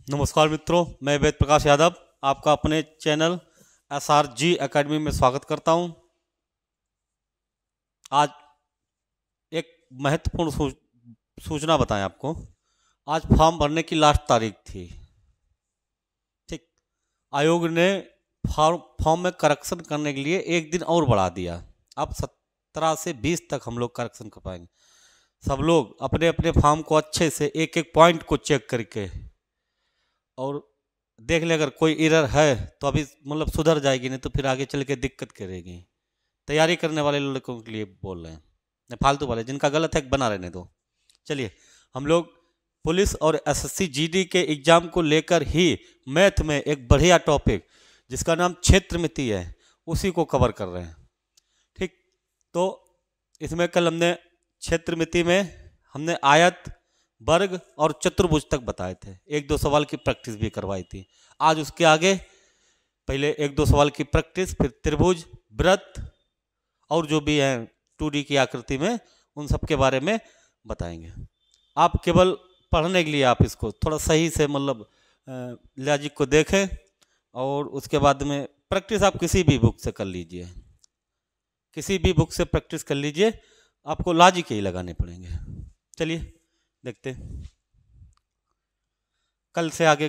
नमस्कार मित्रों, मैं वेद प्रकाश यादव आपका अपने चैनल SRG एकेडमी में स्वागत करता हूं। आज एक महत्वपूर्ण सूचना बताएं आपको। आज फॉर्म भरने की लास्ट तारीख थी। ठीक, आयोग ने फॉर्म में करेक्शन करने के लिए एक दिन और बढ़ा दिया। अब 17 से 20 तक हम लोग करेक्शन कर पाएंगे। सब लोग अपने अपने फॉर्म को अच्छे से एक एक पॉइंट को चेक करके और देख ले, अगर कोई एरर है तो अभी मतलब सुधर जाएगी, नहीं तो फिर आगे चल के दिक्कत करेगी। तैयारी करने वाले लड़कों के लिए बोल रहे हैं, नहीं फालतू वाले जिनका गलत है बना रहने दो। चलिए, हम लोग पुलिस और SSC GD के एग्जाम को लेकर ही मैथ में एक बढ़िया टॉपिक जिसका नाम क्षेत्रमिति है उसी को कवर कर रहे हैं। ठीक, तो इसमें कल हमने क्षेत्रमिति में हमने आयत, वर्ग और चतुर्भुज तक बताए थे। एक दो सवाल की प्रैक्टिस भी करवाई थी। आज उसके आगे पहले एक दो सवाल की प्रैक्टिस, फिर त्रिभुज, वृत्त और जो भी है 2D की आकृति में, उन सब के बारे में बताएंगे। आप केवल पढ़ने के लिए आप इसको थोड़ा सही से मतलब लॉजिक को देखें और उसके बाद में प्रैक्टिस आप किसी भी बुक से कर लीजिए। किसी भी बुक से प्रैक्टिस कर लीजिए, आपको लॉजिक ही लगाने पड़ेंगे। चलिए देखते हैं कल से आगे।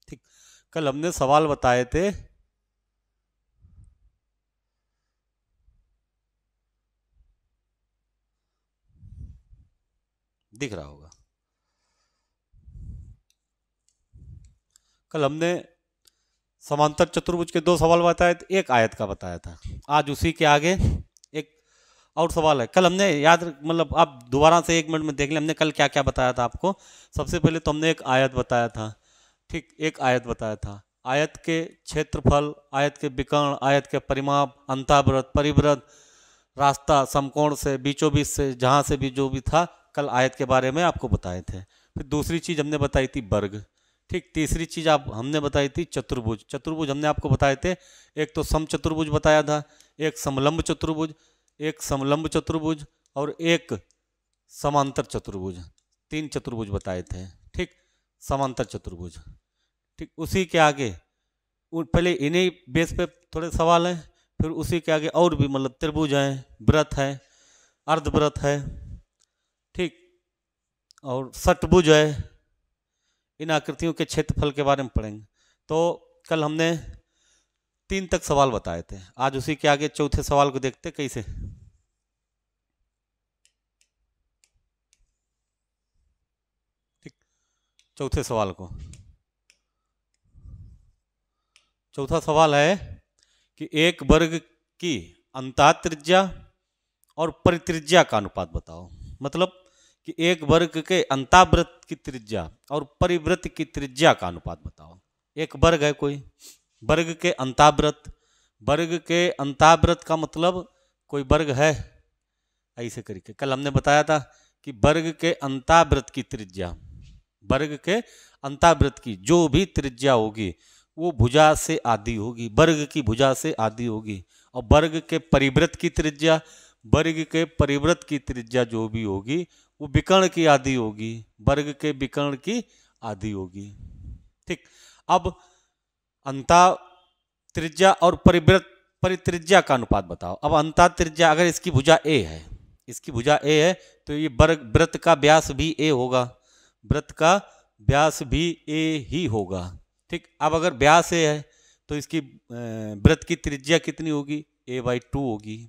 ठीक, कल हमने सवाल बताए थे दिख रहा होगा। कल हमने समांतर चतुर्भुज के दो सवाल बताए थे, एक आयत का बताया था। आज उसी के आगे एक और सवाल है। कल हमने याद मतलब आप दोबारा से 1 मिनट में देख लें हमने कल क्या क्या बताया था आपको। सबसे पहले तो हमने एक आयत बताया था। ठीक, एक आयत बताया था। आयत के क्षेत्रफल, आयत के विकर्ण, आयत के परिमाप, अंतःवृत्त, परिवृत्त, रास्ता, समकोण से, बीचों बीच से, जहाँ से भी जो भी था, कल आयत के बारे में आपको बताए थे। फिर दूसरी चीज़ हमने बताई थी वर्ग। ठीक, तीसरी चीज़ आप हमने बताई थी चतुर्भुज। चतुर्भुज हमने आपको बताए थे, एक तो समचतुर्भुज बताया था, एक समलंब चतुर्भुज, एक समलंब चतुर्भुज और एक समांतर चतुर्भुज। 3 चतुर्भुज बताए थे। ठीक, समांतर चतुर्भुज। ठीक, उसी के आगे पहले इन्हीं बेस पे थोड़े सवाल हैं, फिर उसी के आगे और भी मतलब त्रिभुज है, वृत्त है, अर्धवृत्त है, ठीक, और षटभुज है। इन आकृतियों के क्षेत्रफल के बारे में पढ़ेंगे। तो कल हमने 3 तक सवाल बताए थे। आज उसी के आगे चौथे सवाल को देखते कैसे। ठीक, चौथे सवाल को, चौथा सवाल है कि एक वर्ग की अंतःत्रिज्या और परित्रिज्या का अनुपात बताओ। मतलब कि एक वर्ग के अंतःवृत्त की त्रिज्या और परिवृत्त की त्रिज्या का अनुपात बताओ। एक वर्ग है कोई, वर्ग के अंतःवृत्त, वर्ग के अंतःवृत्त का मतलब कोई वर्ग है ऐसे करके। कल हमने बताया था कि वर्ग के अंतःवृत्त की त्रिज्या, वर्ग के अंतःवृत्त की जो भी त्रिज्या होगी वो भुजा से आधी होगी, वर्ग की भुजा से आधी होगी। और वर्ग के परिवृत्त की त्रिज्या, वर्ग के परिवृत्त की त्रिज्या जो भी होगी वो विकर्ण की आधी होगी, वर्ग के विकर्ण की आधी होगी। ठीक, अब अंतः त्रिज्या और परिवृत्त परित्रिज्या का अनुपात बताओ। अब अंतः त्रिज्या अगर इसकी भुजा a है, इसकी भुजा a है तो ये वर्ग वृत्त का व्यास भी a होगा, वृत्त का व्यास भी a ही होगा। ठीक, अब अगर व्यास a है तो इसकी वृत्त की त्रिज्या कितनी होगी? a/2 होगी।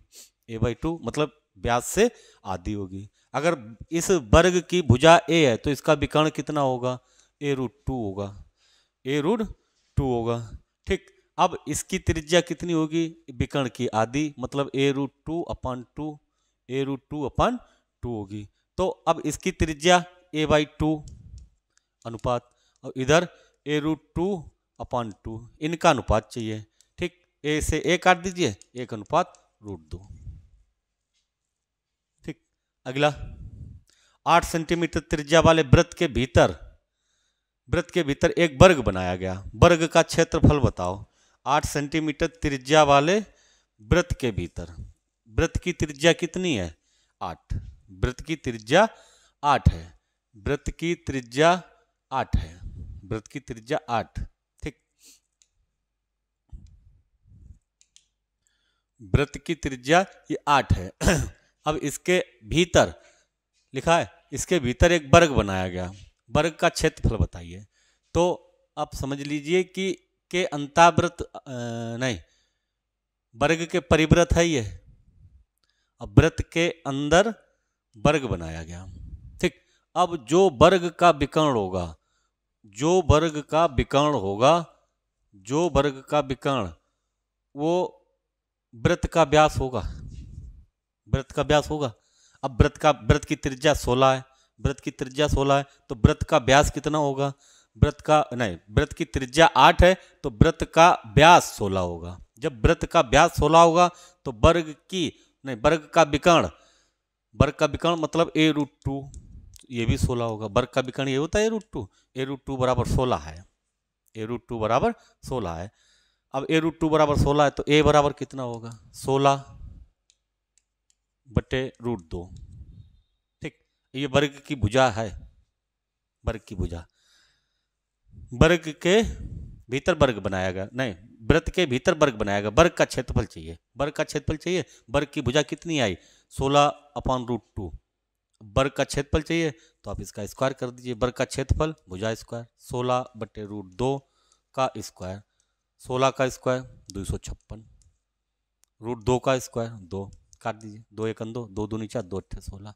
a/2 मतलब व्यास से आधी होगी। अगर इस वर्ग की भुजा a है तो इसका विकर्ण कितना होगा? a√2 होगा, a√2 होगा। ठीक, अब इसकी त्रिज्या कितनी होगी? विकर्ण की आधी मतलब a√2/2, a√2/2 होगी। तो अब इसकी त्रिज्या a/2 अनुपात और इधर a√2/2, इनका अनुपात चाहिए। ठीक, a से a काट दीजिए, 1/√2। ठीक, अगला 8 सेंटीमीटर त्रिज्या वाले वृत्त के भीतर, वृत्त के भीतर एक वर्ग बनाया गया, वर्ग का क्षेत्रफल बताओ। 8 सेंटीमीटर त्रिज्या वाले वृत्त के भीतर, वृत्त की त्रिज्या कितनी है? 8। वृत्त की त्रिज्या 8 है, वृत्त की त्रिज्या 8 है, वृत्त की त्रिज्या 8। ठीक, वृत्त की त्रिज्या ये 8 है। अब इसके भीतर लिखा है, इसके भीतर एक वर्ग बनाया गया, वर्ग का क्षेत्रफल बताइए। तो आप समझ लीजिए कि के अंतावृत्त नहीं, वर्ग के परिवृत्त है ये। अब वृत्त के अंदर वर्ग बनाया गया। ठीक, अब जो वर्ग का विकर्ण होगा, जो वर्ग का विकर्ण होगा, जो वर्ग का विकर्ण वो वृत्त का व्यास होगा, वृत्त का व्यास होगा। अब वृत्त की त्रिज्या 16 है, वृत्त की त्रिज्या 16 है, तो वृत्त का व्यास कितना होगा? वृत्त की त्रिज्या 8 है, तो वृत्त का व्यास 16 होगा। जब वृत्त का व्यास 16 होगा तो वर्ग का विकर्ण, वर्ग का विकर्ण मतलब a√2, ये भी 16 होगा। वर्ग का विकर्ण ये होता है a√2, a√2 बराबर 16 है, a√2 बराबर 16 है। अब a√2 बराबर 16 है तो a बराबर कितना होगा? 16/√2। ठीक, ये वर्ग की भुजा है, वर्ग की भुजा। वर्ग के भीतर वर्ग बनाया गया, नहीं, वृत्त के भीतर वर्ग बनाया गया, वर्ग का क्षेत्रफल चाहिए, वर्ग का क्षेत्रफल चाहिए। वर्ग की भुजा कितनी आई? 16/√2। वर्ग का क्षेत्रफल चाहिए तो आप इसका स्क्वायर कर दीजिए। वर्ग का क्षेत्रफल भुजा स्क्वायर 16/√2 का स्क्वायर, 16 का स्क्वायर 256, √2 का स्क्वायर 2, काट दीजिए, 2 1 2, 2 2 4, 2 8 16,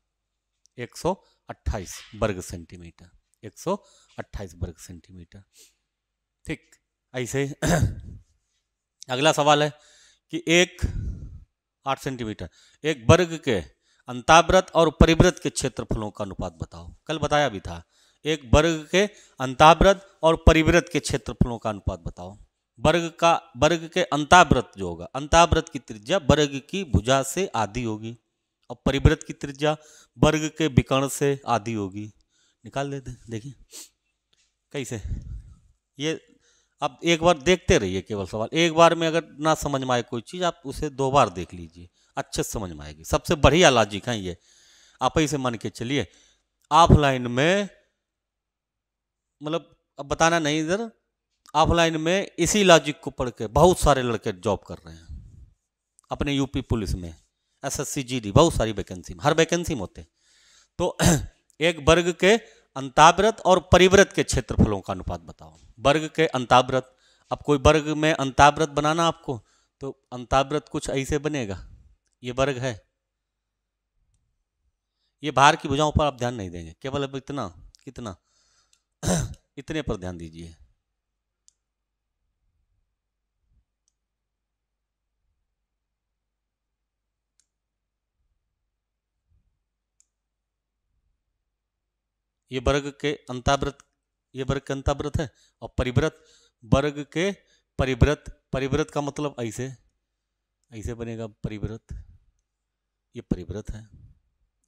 128 वर्ग सेंटीमीटर, 128 वर्ग सेंटीमीटर। ठीक, ऐसे अगला सवाल है कि 8 सेंटीमीटर, एक वर्ग के अंतावृत्त और परिवृत्त के क्षेत्रफलों का अनुपात बताओ। कल बताया भी था, एक वर्ग के अंतावृत्त और परिवृत्त के क्षेत्रफलों का अनुपात बताओ। वर्ग के अंतावृत्त जो होगा, अंतावृत्त की त्रिज्या वर्ग की भुजा से आधी होगी, और परिवृत्त की त्रिज्या वर्ग के विकर्ण से आधी होगी। निकाल देते, देखिए कैसे। ये आप एक बार देखते रहिए, केवल सवाल एक बार में अगर ना समझ में आए कोई चीज़, आप उसे 2 बार देख लीजिए, अच्छे से समझ में आएगी। सबसे बढ़िया लॉजिक है ये, आप ऐसे मान के चलिए। ऑफलाइन में मतलब अब बताना नहीं इधर, ऑफलाइन में इसी लॉजिक को पढ़ के बहुत सारे लड़के जॉब कर रहे हैं अपने यूपी पुलिस में, SSC GD, बहुत सारी वैकेंसी में, हर वैकेंसी में होते। तो एक वर्ग के अंतावृत्त और परिवृत्त के क्षेत्रफलों का अनुपात बताओ। वर्ग के अंतावृत्त, अब कोई वर्ग में अंतावृत्त बनाना आपको, तो अंतावृत्त कुछ ऐसे बनेगा, ये वर्ग है, ये बाहर की भुजाओं पर आप ध्यान नहीं देंगे, केवल अब इतना कितना इतने पर ध्यान दीजिए। ये वर्ग के अंतावृत्त, ये वर्ग के अंतावृत्त है, और परिवृत्त वर्ग के परिवृत्त, परिवृत्त का मतलब ऐसे ऐसे बनेगा परिवृत्त, ये परिवृत्त है,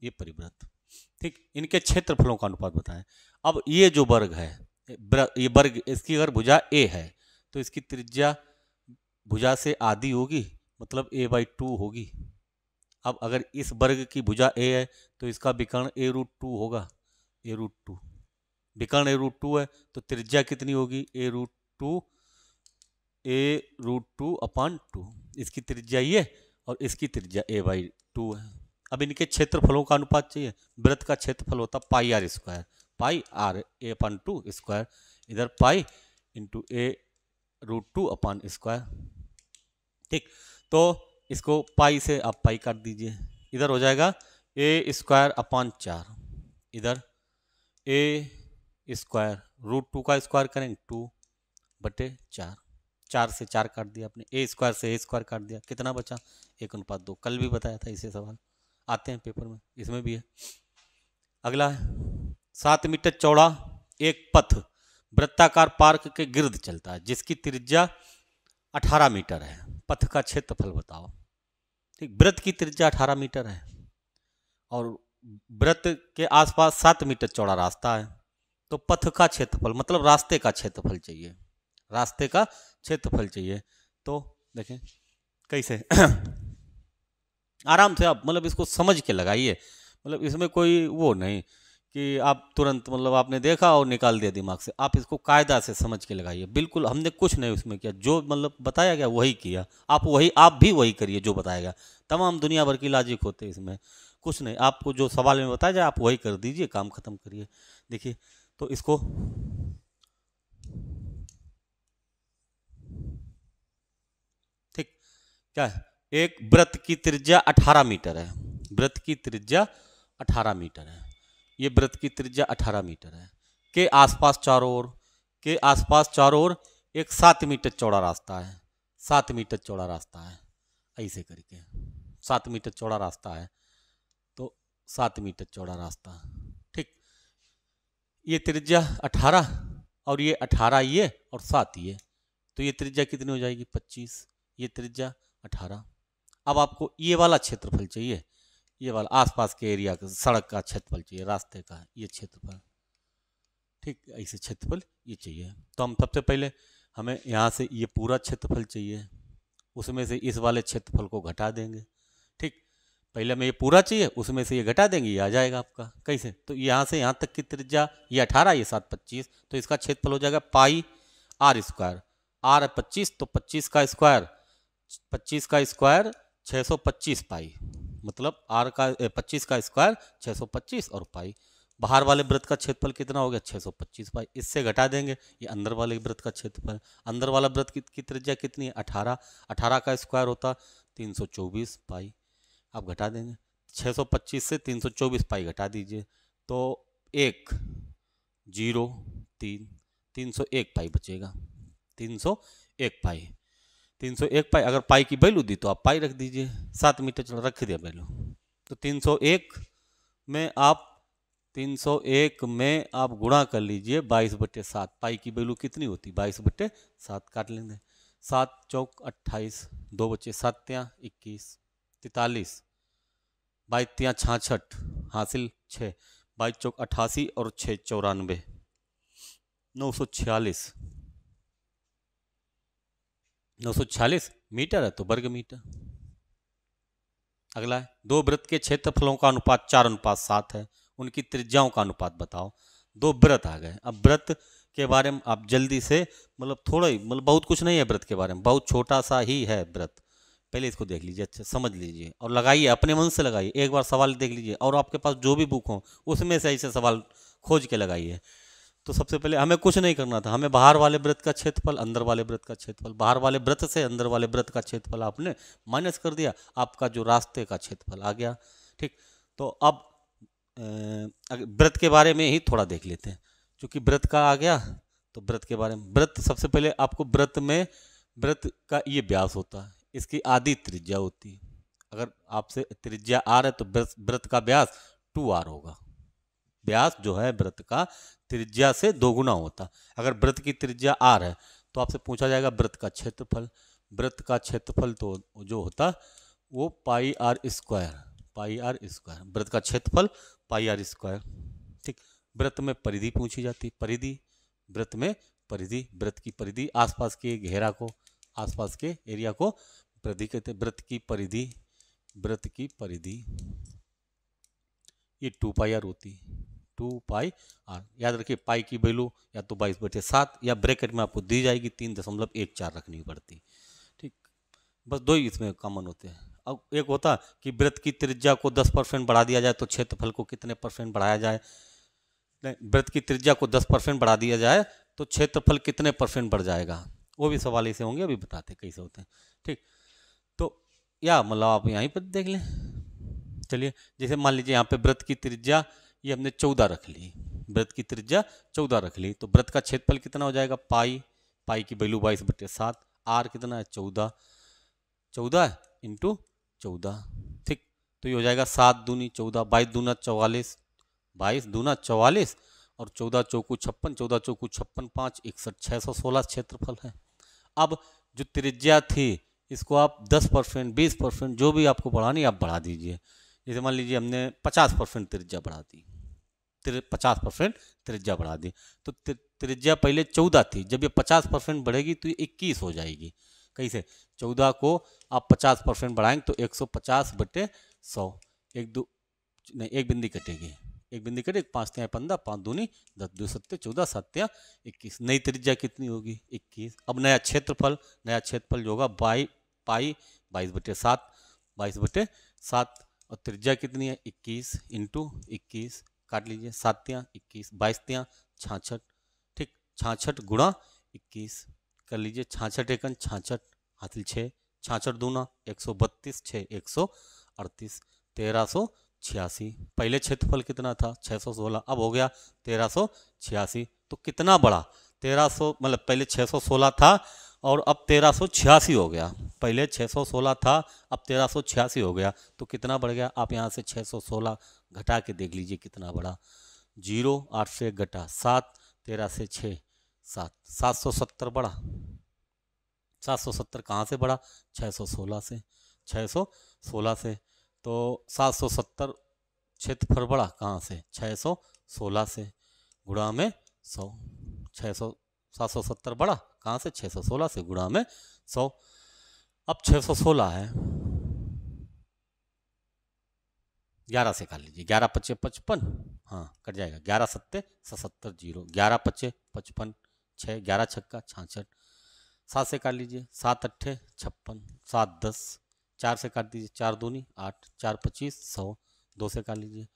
ये परिवृत्त। ठीक, इनके क्षेत्रफलों का अनुपात बताएं। अब ये जो वर्ग है, ये वर्ग, इसकी अगर भुजा a है तो इसकी त्रिज्या भुजा से आधी होगी, मतलब a/2 होगी। अब अगर इस वर्ग की भुजा a है तो इसका विकर्ण a√2 होगा, a√2, विकर्ण a√2 है तो त्रिज्या कितनी होगी? a√2/2। इसकी त्रिज्या ये और इसकी त्रिज्या a/2 है। अब इनके क्षेत्रफलों का अनुपात चाहिए। वृत्त का क्षेत्रफल होता πr², πr a/2², इधर पाई इंटू a√2/²। ठीक, तो इसको पाई से आप पाई काट दीजिए, इधर हो जाएगा a²/4, इधर a² √2 का स्क्वायर करेंगे 2/4, 4 से 4 काट दिया आपने, a² से a² काट दिया, कितना बचा? 1:2। कल भी बताया था, इसे सवाल आते हैं पेपर में, इसमें भी है। अगला है 7 मीटर चौड़ा एक पथ वृत्ताकार पार्क के गिर्द चलता है, जिसकी त्रिज्या 18 मीटर है। पथ का क्षेत्रफल बताओ। ठीक, वृत्त की त्रिज्या 18 मीटर है और वृत्त के आसपास 7 मीटर चौड़ा रास्ता है, तो पथ का क्षेत्रफल मतलब रास्ते का क्षेत्रफल चाहिए, रास्ते का क्षेत्रफल चाहिए। तो देखें कैसे आराम से आप मतलब इसको समझ के लगाइए, मतलब इसमें कोई वो नहीं कि आप तुरंत मतलब आपने देखा और निकाल दिया दिमाग से। आप इसको कायदा से समझ के लगाइए। बिल्कुल हमने कुछ नहीं उसमें किया, जो मतलब बताया गया वही किया। आप भी वही करिए जो बताया गया। तमाम दुनिया भर की लॉजिक होते हैं इसमें, कुछ नहीं। आपको जो सवाल में बताया जाए आप वही कर दीजिए, काम खत्म करिए। देखिए तो इसको ठीक क्या है, एक वृत्त की त्रिज्या 18 मीटर है। वृत्त की त्रिज्या 18 मीटर है। ये वृत्त की त्रिज्या 18 मीटर है। के आसपास चारों ओर एक 7 मीटर चौड़ा रास्ता है। 7 मीटर चौड़ा रास्ता है, ऐसे करके 7 मीटर चौड़ा रास्ता है। तो 7 मीटर चौड़ा रास्ता, ठीक। ये त्रिज्या 18 और ये 18 ये और 7 ये, तो ये त्रिज्या कितनी हो जाएगी 25। ये त्रिज्या 18। अब आपको ये वाला क्षेत्रफल चाहिए, ये वाला आसपास के एरिया का सड़क का क्षेत्रफल चाहिए, रास्ते का ये क्षेत्रफल, ठीक। ऐसे क्षेत्रफल ये चाहिए। तो हम सबसे पहले हमें यहाँ से ये पूरा क्षेत्रफल चाहिए, उसमें से इस वाले क्षेत्रफल को घटा देंगे, ठीक। पहले हमें ये पूरा चाहिए, उसमें से ये घटा देंगे, ये आ जाएगा आपका। कैसे, तो यहाँ से यहाँ तक की त्रिज्या ये 18, ये 7 25, तो इसका क्षेत्रफल हो जाएगा पाई आर स्क्वायर। आर है 25, तो 25 का स्क्वायर 625 पाई, मतलब आर का 25 का स्क्वायर 625 और पाई। बाहर वाले वृत्त का क्षेत्रफल कितना हो गया 625 पाई। इससे घटा देंगे ये अंदर वाले वृत्त का क्षेत्रफल। अंदर वाला वृत्त की त्रिज्या कितनी है 18, 18 का स्क्वायर होता 324 पाई। आप घटा देंगे 625 से 324 पाई घटा दीजिए, तो 1 0 3 301 पाई बचेगा। 301 पाई, 301 पाई। अगर पाई की वैल्यू दी तो आप पाई रख दीजिए, 7 मीटर चल रख दिया वैल्यू। तो 301 में आप गुणा कर लीजिए 22/7। पाई की वैल्यू कितनी होती 22/7, काट लेंगे। 7 चौक 28, 2 बचे 7 21, 43, 22 66, हासिल 6, 22 चौक 88 और 6 94, 946 मीटर है, तो वर्ग मीटर। अगला है, दो वृत्त के क्षेत्रफलों का अनुपात 4:7 है, उनकी त्रिज्याओं का अनुपात बताओ। दो वृत्त आ गए। अब वृत्त के बारे में आप जल्दी से मतलब थोड़ा ही मतलब बहुत कुछ नहीं है वृत्त के बारे में, बहुत छोटा सा ही है वृत्त। पहले इसको देख लीजिए, अच्छा समझ लीजिए और लगाइए, अपने मन से लगाइए। एक बार सवाल देख लीजिए और आपके पास जो भी बुक हो उसमें से ऐसे सवाल खोज के लगाइए। तो सबसे पहले हमें कुछ नहीं करना था, हमें बाहर वाले वृत्त का क्षेत्रफल, अंदर वाले वृत्त का क्षेत्रफल, बाहर वाले वृत्त से अंदर वाले वृत्त का क्षेत्रफल आपने माइनस कर दिया, आपका जो रास्ते का क्षेत्रफल आ गया, ठीक। तो अब वृत्त के बारे में ही थोड़ा देख लेते हैं, क्योंकि वृत्त का आ गया तो वृत्त के बारे में। वृत्त सबसे पहले आपको वृत्त का ये व्यास होता है, इसकी आधी त्रिज्या होती है। अगर आपसे त्रिज्या आर है तो वृत्त का व्यास 2r होगा। व्यास जो है वृत्त का त्रिज्या से दोगुना होता। अगर वृत्त की त्रिज्या आर है तो आपसे पूछा जाएगा वृत्त का क्षेत्रफल। वृत्त का क्षेत्रफल तो जो होता वो पाई आर स्क्वायर। वृत्त का क्षेत्रफल पाई आर स्क्वायर, ठीक। वृत्त में परिधि पूछी जाती, परिधि, वृत्त में परिधि, वृत्त की परिधि, आसपास के घेरा को, आसपास के एरिया को परिधि कहते हैं। वृत्त की परिधि ये 2 पाई आर होती, 2 पाई आर। याद रखिए पाई की वैल्यू या तो 22/7 या ब्रैकेट में आपको दी जाएगी 3.14 रखनी पड़ती, ठीक। बस दो ही इसमें कॉमन होते हैं। अब एक होता कि वृत्त की त्रिज्या को 10% बढ़ा दिया जाए तो क्षेत्रफल को कितने % बढ़ाया जाए। वृत्त की त्रिज्या को 10% बढ़ा दिया जाए तो क्षेत्रफल कितने % बढ़ जाएगा। वो भी सवाल ऐसे होंगे, अभी बताते कैसे होते हैं, ठीक। तो या मतलब आप यहीं पर देख लें। चलिए जैसे मान लीजिए यहाँ पे वृत्त की त्रिज्या ये हमने 14 रख ली, वृत्त की त्रिज्या 14 रख ली, तो वृत्त का क्षेत्रफल कितना हो जाएगा पाई की वैल्यू 22/7, आर कितना है 14 इंटू 14, ठीक। तो ये हो जाएगा 7 दूनी 14, 22 दूना 44, 22 दूना 44 और 14 चौकू 56, 14 चौकू 56, 5 61, 616 क्षेत्रफल है। अब जो त्रिज्या थी इसको आप 10% 20% जो भी आपको बढ़ानी आप बढ़ा दीजिए। जैसे मान लीजिए हमने 50% त्रिज्या बढ़ा दी, 50% त्रिज्या बढ़ा दी, तो त्रिज्या पहले 14 थी, जब ये 50% बढ़ेगी तो ये 21 हो जाएगी। कैसे? 14 को आप 50% बढ़ाएंगे तो 150/100, एक दो नहीं, एक बिंदी कटेगी, एक बिंदी कटेगी, 5 तिया 15, 5 दूनी 10, 2 सत्ते 14, 7 तिया 21। नई त्रिज्या कितनी होगी? 21। अब नया क्षेत्रफल जो होगा पाई 22/7, 22/7, और त्रिज्या कितनी है? 21 इंटू 21, काट लीजिए, 7 तिया 21, 22 तिया 66, ठीक, 66 गुणा 21 कर लीजिए, 66 एकन 66 हासिल 6, 66 दूना 132, 6 138, 1386। पहले क्षेत्रफल कितना था? 616, अब हो गया 1386। तो कितना बढ़ा? 1300, मतलब पहले 616 था और अब 1386 हो गया। पहले 616 था, अब 1386 हो गया, तो कितना बढ़ गया? आप यहाँ से 616 घटा के देख लीजिए कितना बढ़ा। 0, 8 से घटा 7, 13 से 6 7, 770 बढ़ा। 770 कहाँ से बढ़ा? 616 से, 616 से। तो 770 क्षेत्रफल बढ़ा कहाँ से? 616 से, गुणा में 100। 770 बढ़ा कहाँ से? 616 से, गुणा में 100। अब 616 है, 11 से काट लीजिए, 11 पच्चे 55, हाँ कट जाएगा, 11 सत्ते 77, 0, 11 पच्चे 55, 6, 11 छक्का 66, 7 से काट लीजिए, 7 अट्ठे 56, 7 10, 4 से काट दीजिए, 4 दूनी 8, 4 25 100, 2 से काट लीजिए,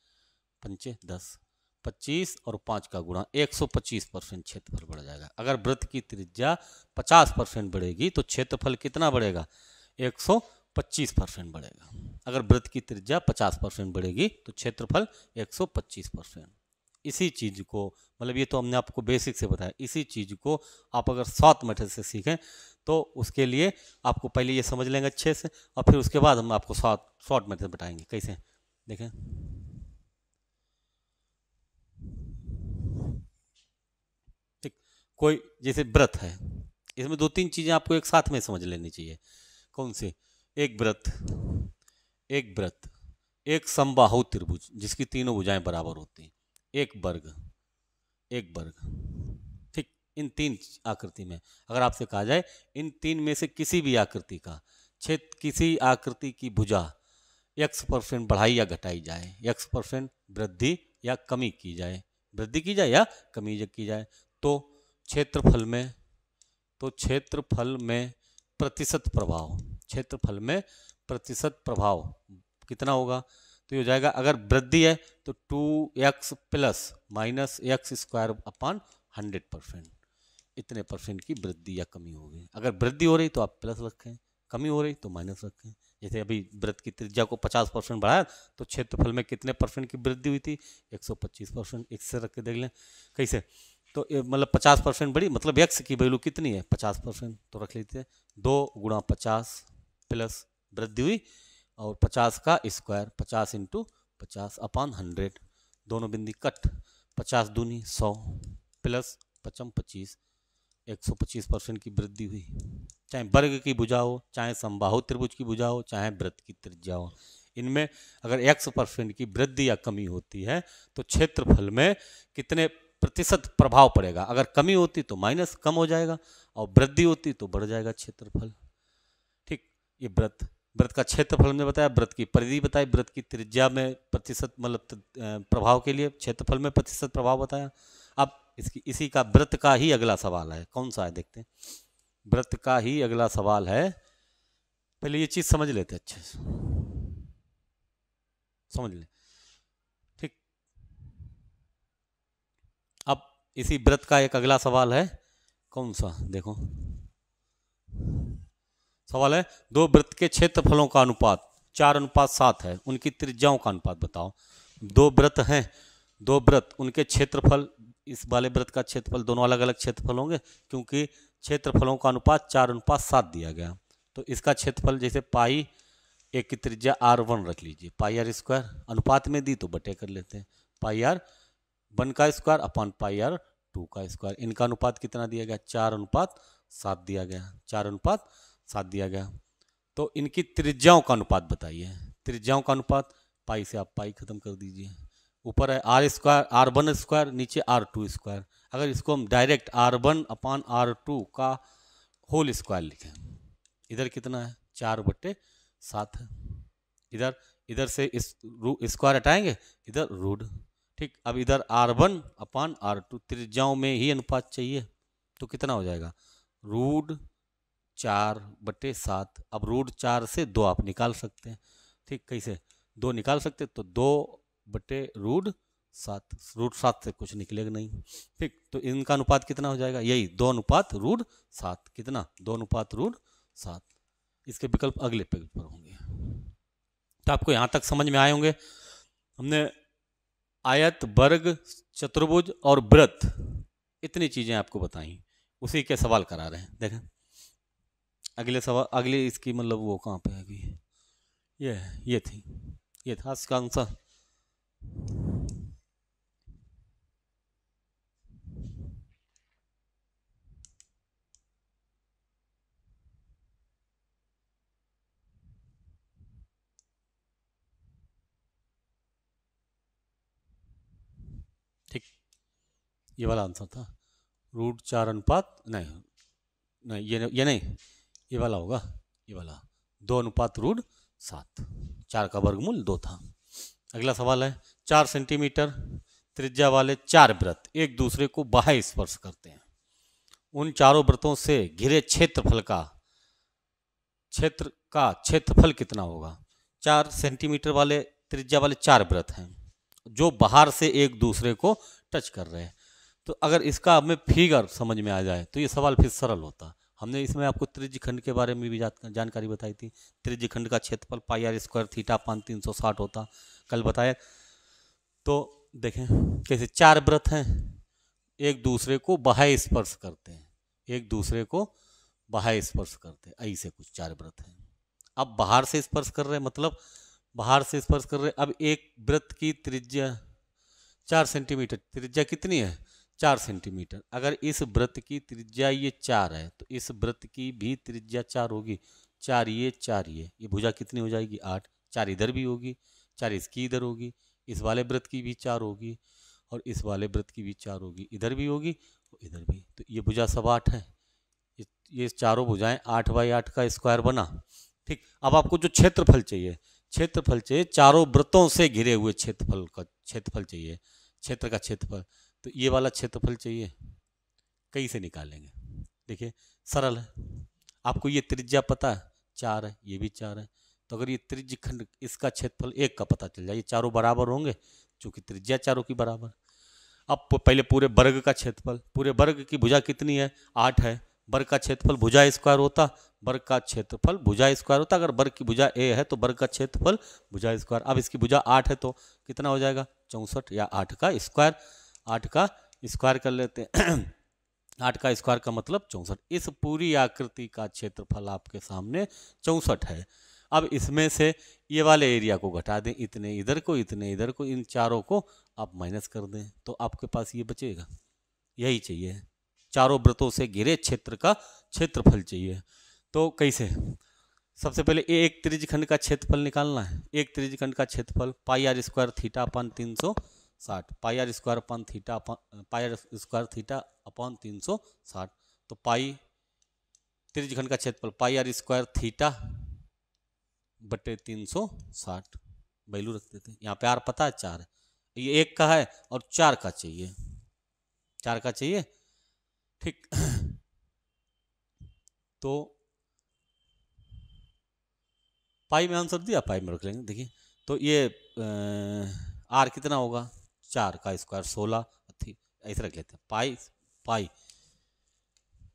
5 10, 25 और 5 का गुणा, 125% क्षेत्रफल बढ़ जाएगा। अगर वृत्त की त्रिज्या 50% बढ़ेगी तो क्षेत्रफल कितना बढ़ेगा? 125% बढ़ेगा। अगर वृत्त की त्रिज्या 50% बढ़ेगी तो क्षेत्रफल 125%। इसी चीज़ को, मतलब ये तो हमने आपको बेसिक से बताया, इसी चीज़ को आप अगर शॉर्ट मेथड से सीखें तो उसके लिए आपको पहले ये समझ लेंगे अच्छे से, और फिर उसके बाद हम आपको शॉर्ट मेथड बताएंगे कैसे। देखें, ठीक, कोई जैसे व्रत है, इसमें 2-3 चीज़ें आपको एक साथ में समझ लेनी चाहिए। कौन से? एक व्रत, एक समबाहु त्रिभुज जिसकी तीनों भुजाएं बराबर होती हैं, एक वर्ग, ठीक, इन 3 आकृति में अगर आपसे कहा जाए इन 3 में से किसी भी आकृति का क्षेत्र, किसी आकृति की भुजा x% बढ़ाई या घटाई जाए, x% वृद्धि या कमी की जाए, या कमी की जाए, तो क्षेत्रफल में प्रतिशत प्रभाव कितना होगा? तो ये हो जाएगा, अगर वृद्धि है तो 2x plus minus x square upon 100%, इतने परसेंट की वृद्धि या कमी होगी। अगर वृद्धि हो रही तो आप प्लस रखें, कमी हो रही तो माइनस रखें। जैसे अभी वृत्त की त्रिज्या को 50% बढ़ाया तो क्षेत्रफल में कितने परसेंट की वृद्धि हुई थी? 125%। इससे रख के देख लें कैसे, तो मतलब 50% बढ़ी, मतलब x की वैल्यू कितनी है? 50%, तो रख लेते हैं 2 गुणा 50 प्लस वृद्धि हुई और 50 का स्क्वायर, 50 इंटू 50 अपान 100, दोनों बिंदी कट, 50 दूनी 100 प्लस 55 25, 125% की वृद्धि हुई। चाहे वर्ग की भुजा हो, चाहे समबाहु त्रिभुज की भुजा हो, चाहे वृत्त की त्रिज्या हो, इनमें अगर x% की वृद्धि या कमी होती है तो क्षेत्रफल में कितने प्रतिशत प्रभाव पड़ेगा? अगर कमी होती तो माइनस कम हो जाएगा और वृद्धि होती तो बढ़ जाएगा क्षेत्रफल। ठीक, ये व्रत का क्षेत्रफल में बताया, व्रत की परिधि बताई, व्रत की त्रिज्या में प्रतिशत, मतलब प्रभाव के लिए क्षेत्रफल में प्रतिशत प्रभाव बताया। अब इसी का व्रत का ही अगला सवाल है, कौन सा है देखते हैं। व्रत का ही अगला सवाल है, पहले ये चीज समझ लेते हैं, अच्छे से समझ लें, ठीक। अब इसी व्रत का एक अगला सवाल है, कौन सा देखो, सवाल है 2 वृत्त के क्षेत्रफलों का अनुपात 4:7 है, उनकी त्रिज्याओं का अनुपात बताओ। 2 वृत्त हैं, 2 वृत्त, उनके क्षेत्रफल, इस वाले वृत्त का क्षेत्रफल, दोनों अलग अलग क्षेत्रफल होंगे क्योंकि क्षेत्रफलों का अनुपात 4:7 दिया गया। तो इसका क्षेत्रफल जैसे पाई, एक की त्रिज्या r1 रख लीजिए, पाई आर स्क्वायर, अनुपात में दी तो बटे कर लेते हैं, पाई आर 1 का स्क्वायर अपान पाई आर 2 का स्क्वायर। इनका अनुपात कितना दिया गया? 4:7 दिया गया, 4:7 दिया गया। तो इनकी त्रिज्याओं का अनुपात बताइए। त्रिज्याओं का अनुपात, पाई से आप पाई खत्म कर दीजिए, ऊपर है r स्क्वायर, r1 स्क्वायर, नीचे r2 स्क्वायर। अगर इसको हम डायरेक्ट r1 अपान r2 का होल स्क्वायर लिखें इधर कितना है 4/7 है। इधर इधर से इस स्क्वायर हटाएंगे, इधर रूट। ठीक, अब इधर R1/R2 त्रिज्याओं में ही अनुपात चाहिए, तो कितना हो जाएगा √4/7। अब √4 से 2 आप निकाल सकते हैं। ठीक, कैसे 2 निकाल सकते हैं, तो 2/√7, √7 से कुछ निकलेगा नहीं। ठीक, तो इनका अनुपात कितना हो जाएगा, यही 2:7। कितना 2:7। इसके विकल्प अगले पेज पर होंगे। तो आपको यहाँ तक समझ में आए होंगे। हमने आयत, वर्ग, चतुर्भुज और वृत्त इतनी चीज़ें आपको बताई, उसी के सवाल करा रहे हैं। देखें अगले सवाल, अगली इसकी मतलब वो कहाँ पे है, ये थी, ये था इसका आंसर। ठीक, ये वाला आंसर था √4 नहीं, ये नहीं, ये वाला होगा, ये वाला 2:7। 4 का वर्गमूल 2 था। अगला सवाल है 4 सेंटीमीटर त्रिज्या वाले 4 वृत्त एक दूसरे को बाह्य स्पर्श करते हैं। उन चारों वृत्तों से घिरे क्षेत्र का क्षेत्रफल कितना होगा। 4 सेंटीमीटर वाले त्रिज्या वाले 4 वृत्त हैं जो बाहर से एक दूसरे को टच कर रहे हैं। तो अगर इसका हमें फिगर समझ में आ जाए तो ये सवाल फिर सरल होता। हमने इसमें आपको त्रिज्यखंड के बारे में भी जानकारी बताई थी। त्रिज्यखंड का क्षेत्रफल πr² θ/360 होता, कल बताया। तो देखें कैसे 4 वृत्त हैं, एक दूसरे को बाह्य स्पर्श करते हैं, एक दूसरे को बाह्य स्पर्श करते हैं, ऐसे कुछ 4 वृत्त हैं। अब बाहर से स्पर्श कर रहे हैं, मतलब बाहर से स्पर्श कर रहे हैं। अब एक वृत्त की त्रिज्या 4 सेंटीमीटर, त्रिज्या कितनी है 4 सेंटीमीटर। अगर इस वृत्त की त्रिज्या ये 4 है तो इस वृत्त की भी त्रिज्या 4 होगी। 4 ये भुजा कितनी हो जाएगी 8। 4 इधर भी होगी, 4 इसकी इधर होगी, इस वाले वृत्त की भी 4 होगी और इस वाले वृत्त की भी 4 होगी, इधर भी होगी और इधर भी। तो ये भुजा सब 8 है। ये चारों भुजाएं 8/8 का स्क्वायर बना। ठीक, अब आपको जो क्षेत्रफल चाहिए चारों वृत्तों से घिरे हुए क्षेत्रफल चाहिए, क्षेत्र का क्षेत्रफल। तो ये वाला क्षेत्रफल चाहिए, कैसे निकालेंगे। देखिए सरल है, आपको ये त्रिज्या पता है 4 है, ये भी 4 है। तो अगर ये त्रिज्यखंड इसका क्षेत्रफल 1 का पता चल जाए, ये चारों बराबर होंगे क्योंकि त्रिज्या चारों की बराबर। अब पहले पूरे वर्ग का क्षेत्रफल, पूरे वर्ग की भुजा कितनी है 8 है। वर्ग का क्षेत्रफल भुजा स्क्वायर होता, वर्ग का क्षेत्रफल भुजा स्क्वायर होता। अगर वर्ग की भुजा ए है तो वर्ग का क्षेत्रफल भुजा स्क्वायर। अब इसकी भुजा 8 है तो कितना हो जाएगा 64, या 8 का स्क्वायर। 8 का स्क्वायर कर लेते हैं 8 का स्क्वायर का मतलब 64। इस पूरी आकृति का क्षेत्रफल आपके सामने 64 है। अब इसमें से ये वाले एरिया को घटा दें, इतने इधर को इतने इधर को, इन चारों को आप माइनस कर दें तो आपके पास ये बचेगा। यही चाहिए, चारों वृत्तों से घिरे क्षेत्र का क्षेत्रफल चाहिए। तो कैसे, सबसे पहले एक त्रिज्यखंड का क्षेत्रफल निकालना है। एक त्रिज्यखंड का क्षेत्रफल πr² θ/360, πr² θ/360। तो पाई त्रिज्यखंड का क्षेत्रफल πr² θ/360 वैल्यू रख देते हैं। यहाँ पे r पता है 4 है, ये 1 का है और 4 का चाहिए, 4 का चाहिए। ठीक तो पाई में आंसर दिया, पाई में रख लेंगे। देखिए तो ये आर कितना होगा 4 का स्क्वायर 16, ऐसे रख लेते हैं।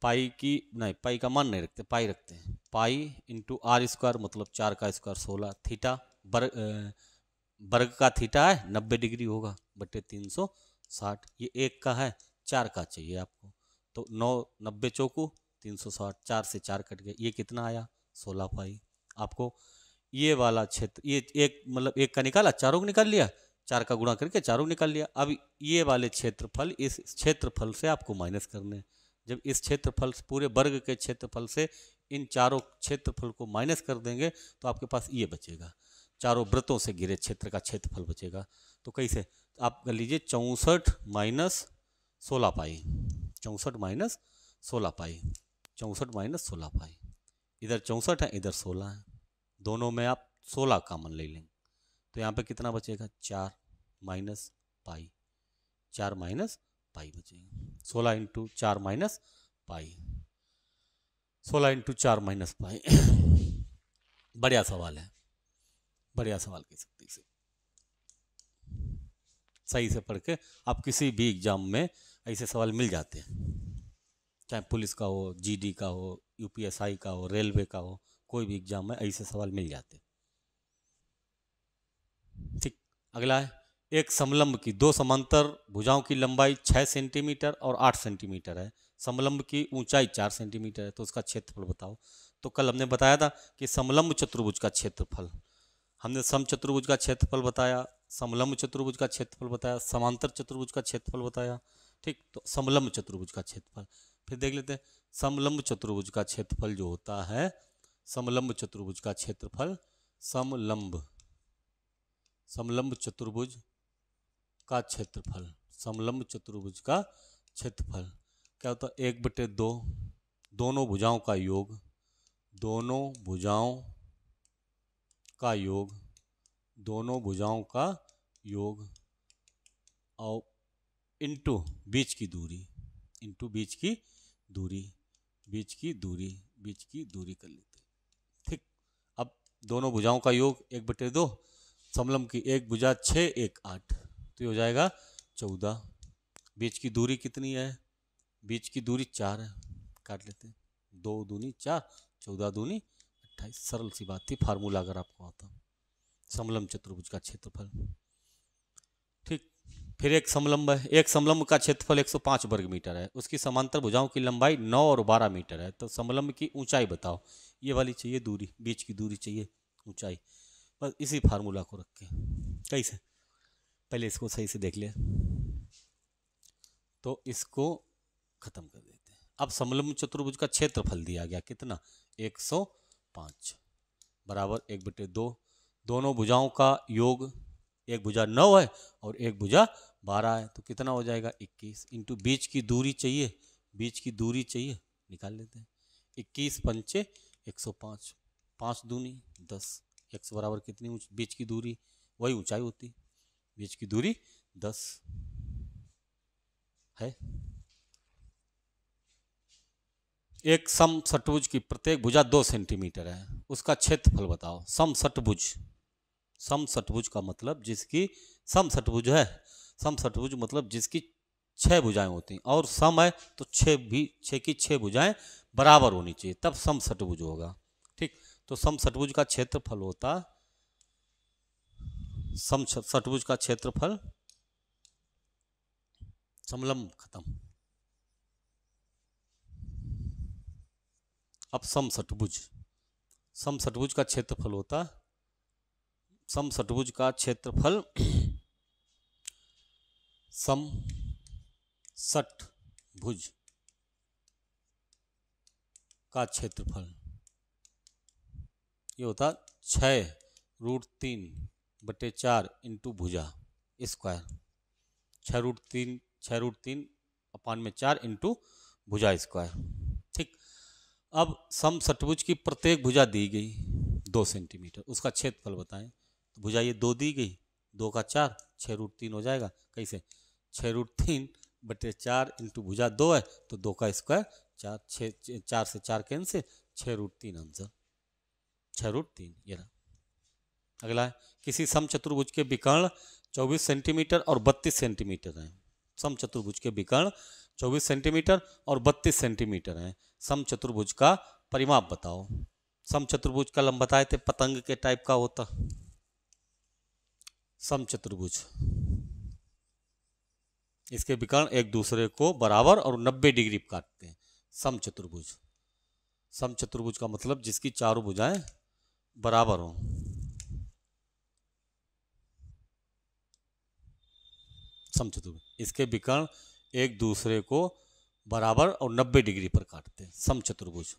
पाई की नहीं, पाई का मान नहीं रखते, पाई रखते हैं। पाई इंटू r² मतलब 4 का स्क्वायर 16। थीटा वर्ग का थीटा है 90 डिग्री होगा बटे 360। ये 1 का है, 4 का चाहिए आपको। तो 9 90 चौकू 360, 4 से 4 कट गए, ये कितना आया 16 पाई। आपको ये वाला क्षेत्र, ये एक मतलब 1 का निकाला, चारों को निकाल लिया, 4 का गुणा करके चारों को निकाल लिया। अब ये वाले क्षेत्रफल इस क्षेत्रफल से आपको माइनस करने। जब इस क्षेत्रफल पूरे वर्ग के क्षेत्रफल से इन चारों क्षेत्रफल को माइनस कर देंगे तो आपके पास ये बचेगा, चारों वृत्तों से घिरे क्षेत्र का क्षेत्रफल बचेगा। तो कैसे आप कर लीजिए 64 माइनस 16 पाई, 64 माइनस 16 पाई, 64 माइनस 16 पाई, इधर 64 है, इधर 16 है, दोनों में आप 16 कॉमन ले लेंगे तो यहाँ पे कितना बचेगा, 4 माइनस पाई, 4 माइनस पाई बचेगा। 16 into 4 minus pi, 16 into 4 minus pi. बढ़िया सवाल है, बढ़िया सवाल कह सकते इसे। सही से पढ़ के आप किसी भी एग्जाम में ऐसे सवाल मिल जाते हैं, चाहे पुलिस का हो, जीडी का हो, यूपीएसआई का हो, रेलवे का हो, कोई भी एग्जाम में ऐसे सवाल मिल जाते हैं। ठीक, अगला है, एक समलंब की दो समांतर भुजाओं की लंबाई 6 सेंटीमीटर और 8 सेंटीमीटर है, समलंब की ऊंचाई 4 सेंटीमीटर है, तो उसका क्षेत्रफल बताओ। तो कल हमने बताया था कि समलंब चतुर्भुज का क्षेत्रफल, हमने समचतुर्भुज का क्षेत्रफल बताया, समलंब चतुर्भुज का क्षेत्रफल बताया, समांतर चतुर्भुज का क्षेत्रफल बताया। ठीक, तो समलंब चतुर्भुज का क्षेत्रफल फिर देख लेते हैं। समलंब चतुर्भुज का क्षेत्रफल जो होता है, समलंब चतुर्भुज का क्षेत्रफल, समलंब चतुर्भुज का क्षेत्रफल, समलंब चतुर्भुज का क्षेत्रफल क्या होता है, 1/2, दोनों भुजाओं का योग, दोनों भुजाओं का योग, दोनों भुजाओं का योग और इंटू बीच की दूरी, इंटू बीच की दूरी, बीच की दूरी, बीच की दूरी कर लेते हैं। ठीक, अब दोनों भुजाओं का योग 1/2, समलंब की एक भुजा 6, एक 8, तो ये हो जाएगा 14। बीच की दूरी कितनी है, बीच की दूरी 4 है, काट लेते हैं, 2 दूनी 4, 14 दूनी 28। सरल सी बात थी, फार्मूला अगर आपको आता। समलंब चतुर्भुज का क्षेत्रफल। ठीक, फिर एक समलंब है, एक समलंब का क्षेत्रफल 105 वर्ग मीटर है, उसकी समांतर भुजाओं की लंबाई 9 और 12 मीटर है, तो समलंब की ऊंचाई बताओ। ये वाली चाहिए दूरी, बीच की दूरी चाहिए, ऊंचाई, बस इसी फार्मूला को रख के। कैसे, पहले इसको सही से देख ले, तो इसको खत्म कर देते हैं। अब समलंब चतुर्भुज का क्षेत्रफल दिया गया कितना, 105 बराबर 1/2, दोनों भुजाओं का योग, एक भुजा 9 है और एक भुजा 12 है, तो कितना हो जाएगा 21, इंटू बीच की दूरी चाहिए, बीच की दूरी चाहिए, निकाल लेते हैं। 21 पंचे 105, 5 दूनी 10, x बराबर कितनी बीच की दूरी, वही ऊंचाई होती, बीच की दूरी 10 है। एक समषटभुज की प्रत्येक भुजा 2 सेंटीमीटर है, उसका क्षेत्रफल बताओ। समषटभुज, समषटभुज का मतलब जिसकी, समषटभुज है, समषटभुज मतलब जिसकी 6 भुजाएं होती हैं, और सम है तो 6 की 6 भुजाएं बराबर होनी चाहिए, तब समषटभुज होगा। ठीक, तो समषटभुज का क्षेत्रफल होता, समषटभुज का क्षेत्रफल, समलंब खत्म। अब समषटभुज, समषटभुज का क्षेत्रफल होता, समषटभुज का क्षेत्रफल, समषटभुज का क्षेत्रफल ये होता 6√3/4 इंटू भुजा स्क्वायर, 6√3/4 इंटू भुजा स्क्वायर। ठीक, अब समषटभुज की प्रत्येक भुजा दी गई 2 सेंटीमीटर, उसका क्षेत्रफल बताएं। तो भुजा ये 2 दी गई, 2 का 4, 6√3 हो जाएगा। कैसे, 6√3/4 इंटू भुजा 2 है तो 2 का स्क्वायर 4, 4 से 4 कैंसिल, 6√3 आंसर, 6√3 ये रहा। अगला है, किसी समचतुर्भुज के विकर्ण 24 सेंटीमीटर और 32 सेंटीमीटर हैं। समचतुर्भुज के विकर्ण 24 सेंटीमीटर और 32 सेंटीमीटर हैं, समचतुर्भुज का परिमाप बताओ। समचतुर्भुज का लंब बताए थे, पतंग के टाइप का होता समचतुर्भुज, इसके विकर्ण एक दूसरे को बराबर और 90 डिग्री काटते हैं, समचतुर्भुज। समचतुर्भुज का मतलब जिसकी चारों भुजाएं बराबर हों, समचतुर्भुज, इसके विकर्ण एक दूसरे को बराबर और 90 डिग्री पर काटते हैं, समचतुर्भुज।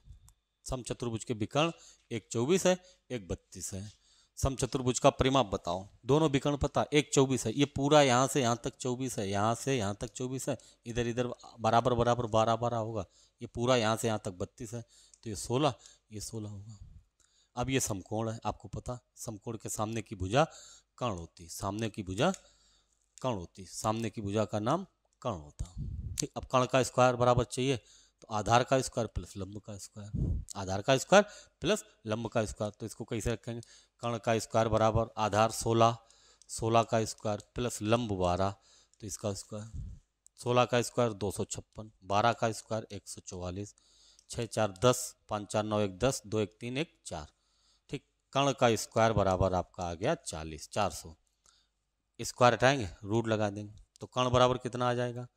समचतुर्भुज के विकर्ण एक 24 है, एक 32 है, समचतुर्भुज का परिमाप बताओ। दोनों विकर्ण पता, एक 24 है, ये पूरा यहाँ से यहाँ तक 24 है, यहाँ से यहाँ तक 24 है, इधर इधर बराबर बराबर 12 12 होगा, ये पूरा यहाँ से यहाँ तक 32 है, तो ये 16, ये 16 होगा। अब ये समकोण है, आपको पता समकोण के सामने की भुजा कर्ण होती, सामने की भुजा कर्ण होती, सामने की भुजा का नाम कर्ण होता। ठीक, अब कर्ण का स्क्वायर बराबर चाहिए, तो आधार का स्क्वायर प्लस लंब का स्क्वायर, आधार का स्क्वायर प्लस लंब का स्क्वायर, तो इसको कैसे रखेंगे, कर्ण का स्क्वायर बराबर आधार 16, 16 का स्क्वायर प्लस लंब 12, तो इसका स्क्वायर 16 का स्क्वायर 256, 12 का स्क्वायर 144, 6 4 10, 5 4 9 1 10, 2 1 3 1 4। ठीक, कर्ण का स्क्वायर बराबर आपका आ गया 40, 400। स्क्वायर हटाएंगे, रूट लगा देंगे, तो कर्ण बराबर कितना आ जाएगा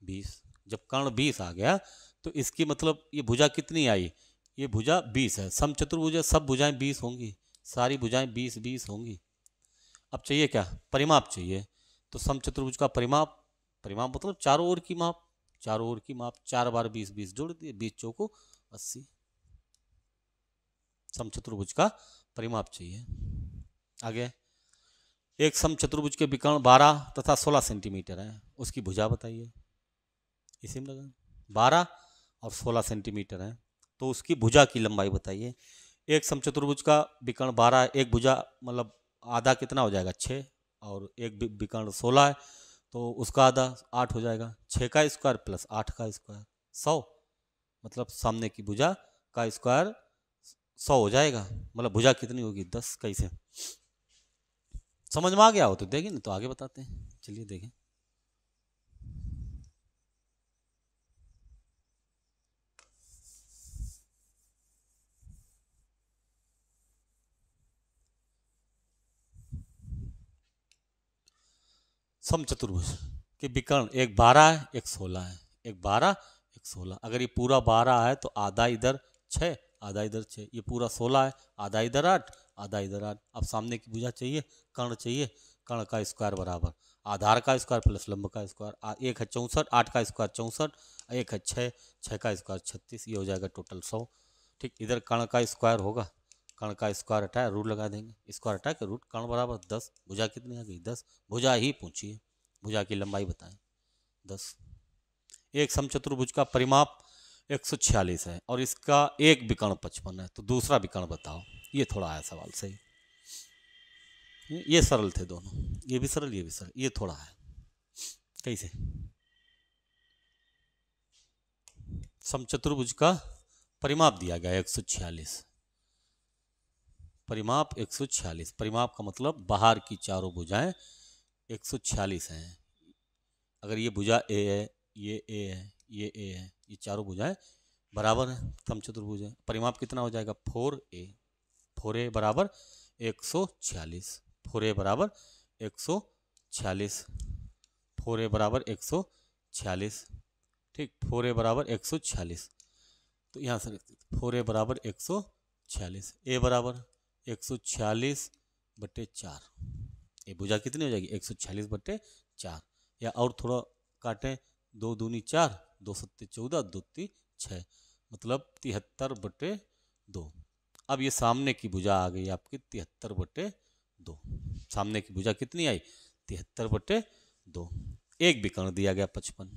20। जब कर्ण 20 आ गया तो इसकी मतलब ये भुजा कितनी आई, ये भुजा 20 है। समचतुर्भुज है, सब भुजाएं 20 होंगी, सारी भुजाएं 20 20 होंगी। अब चाहिए क्या, परिमाप चाहिए, तो समचतुर्भुज का परिमाप, परिमाप मतलब चारों ओर की माप, चारों ओर की माप, 4 बार 20 20 जोड़ दिए, 20 चौको 80। समचतुर्भुज का परिमाप चाहिए। आगे, एक समचतुर्भुज के विकर्ण 12 तथा 16 सेंटीमीटर है, उसकी भुजा बताइए। इसी में लगा 12 और 16 सेंटीमीटर है, तो उसकी भुजा की लंबाई बताइए। एक समचतुर्भुज का विकर्ण 12 है, एक भुजा मतलब आधा कितना हो जाएगा 6, और एक विकर्ण 16 है तो उसका आधा 8 हो जाएगा। 6 का स्क्वायर प्लस 8 का स्क्वायर 100, मतलब सामने की भुजा का स्क्वायर 100 हो जाएगा, मतलब भुजा कितनी होगी 10। कैसे समझ में आ गया हो तो देखें, नहीं तो आगे बताते हैं, चलिए देखें। समचतुर्भुज के विकर्ण एक 12 है, एक 16 है, एक 12 एक 16। अगर ये पूरा 12 है तो आधा इधर 6, आधा इधर 6, ये पूरा 16 है, आधा इधर 8, आधा इधर 8। अब सामने की भुजा चाहिए, कर्ण चाहिए, कर्ण का स्क्वायर बराबर आधार का स्क्वायर प्लस लंब का स्क्वायर, एक है 64, 8 का स्क्वायर 64, एक है 6, 6 का स्क्वायर 36, ये हो जाएगा टोटल 100। ठीक, इधर कर्ण का स्क्वायर होगा, कर्ण का स्क्वायर हटाया, रूट लगा देंगे, स्क्वायर हटा के रूट, कर्ण बराबर 10, भुजा कितनी आ गई 10, भुजा ही पूछिए, भुजा की लंबाई बताएं 10। एक समचतुर्भुज का परिमाप 146 है और इसका एक विकर्ण 55 है, तो दूसरा विकर्ण बताओ। ये थोड़ा आया सवाल सही, ये सरल थे दोनों, ये भी सरल ये भी सरल, ये थोड़ा है। कैसे, समचतुर्भुज का परिमाप दिया गया 146, परिमाप 146, परिमाप का मतलब बाहर की चारों भुजाएं 146 हैं। अगर ये भुजा ए है, ये ए है, ये ए है, ये चारों भुजाएं बराबर हैं, समचतुर्भुज है। परिमाप कितना हो जाएगा 4a, 4a बराबर 146, 4a बराबर 146, 4a बराबर 146। ठीक, 4a बराबर 146, तो यहाँ से 4a बराबर 146, a बराबर 146/4, ये भुजा कितनी हो जाएगी 146/4, या और थोड़ा काटें, 2 दूनी 4, 2 सत्ते 14, 2 तीन 6, मतलब 73/2। अब ये सामने की भुजा आ गई आपकी 73/2, सामने की भुजा कितनी आई 73/2। एक विकर्ण दिया गया 55,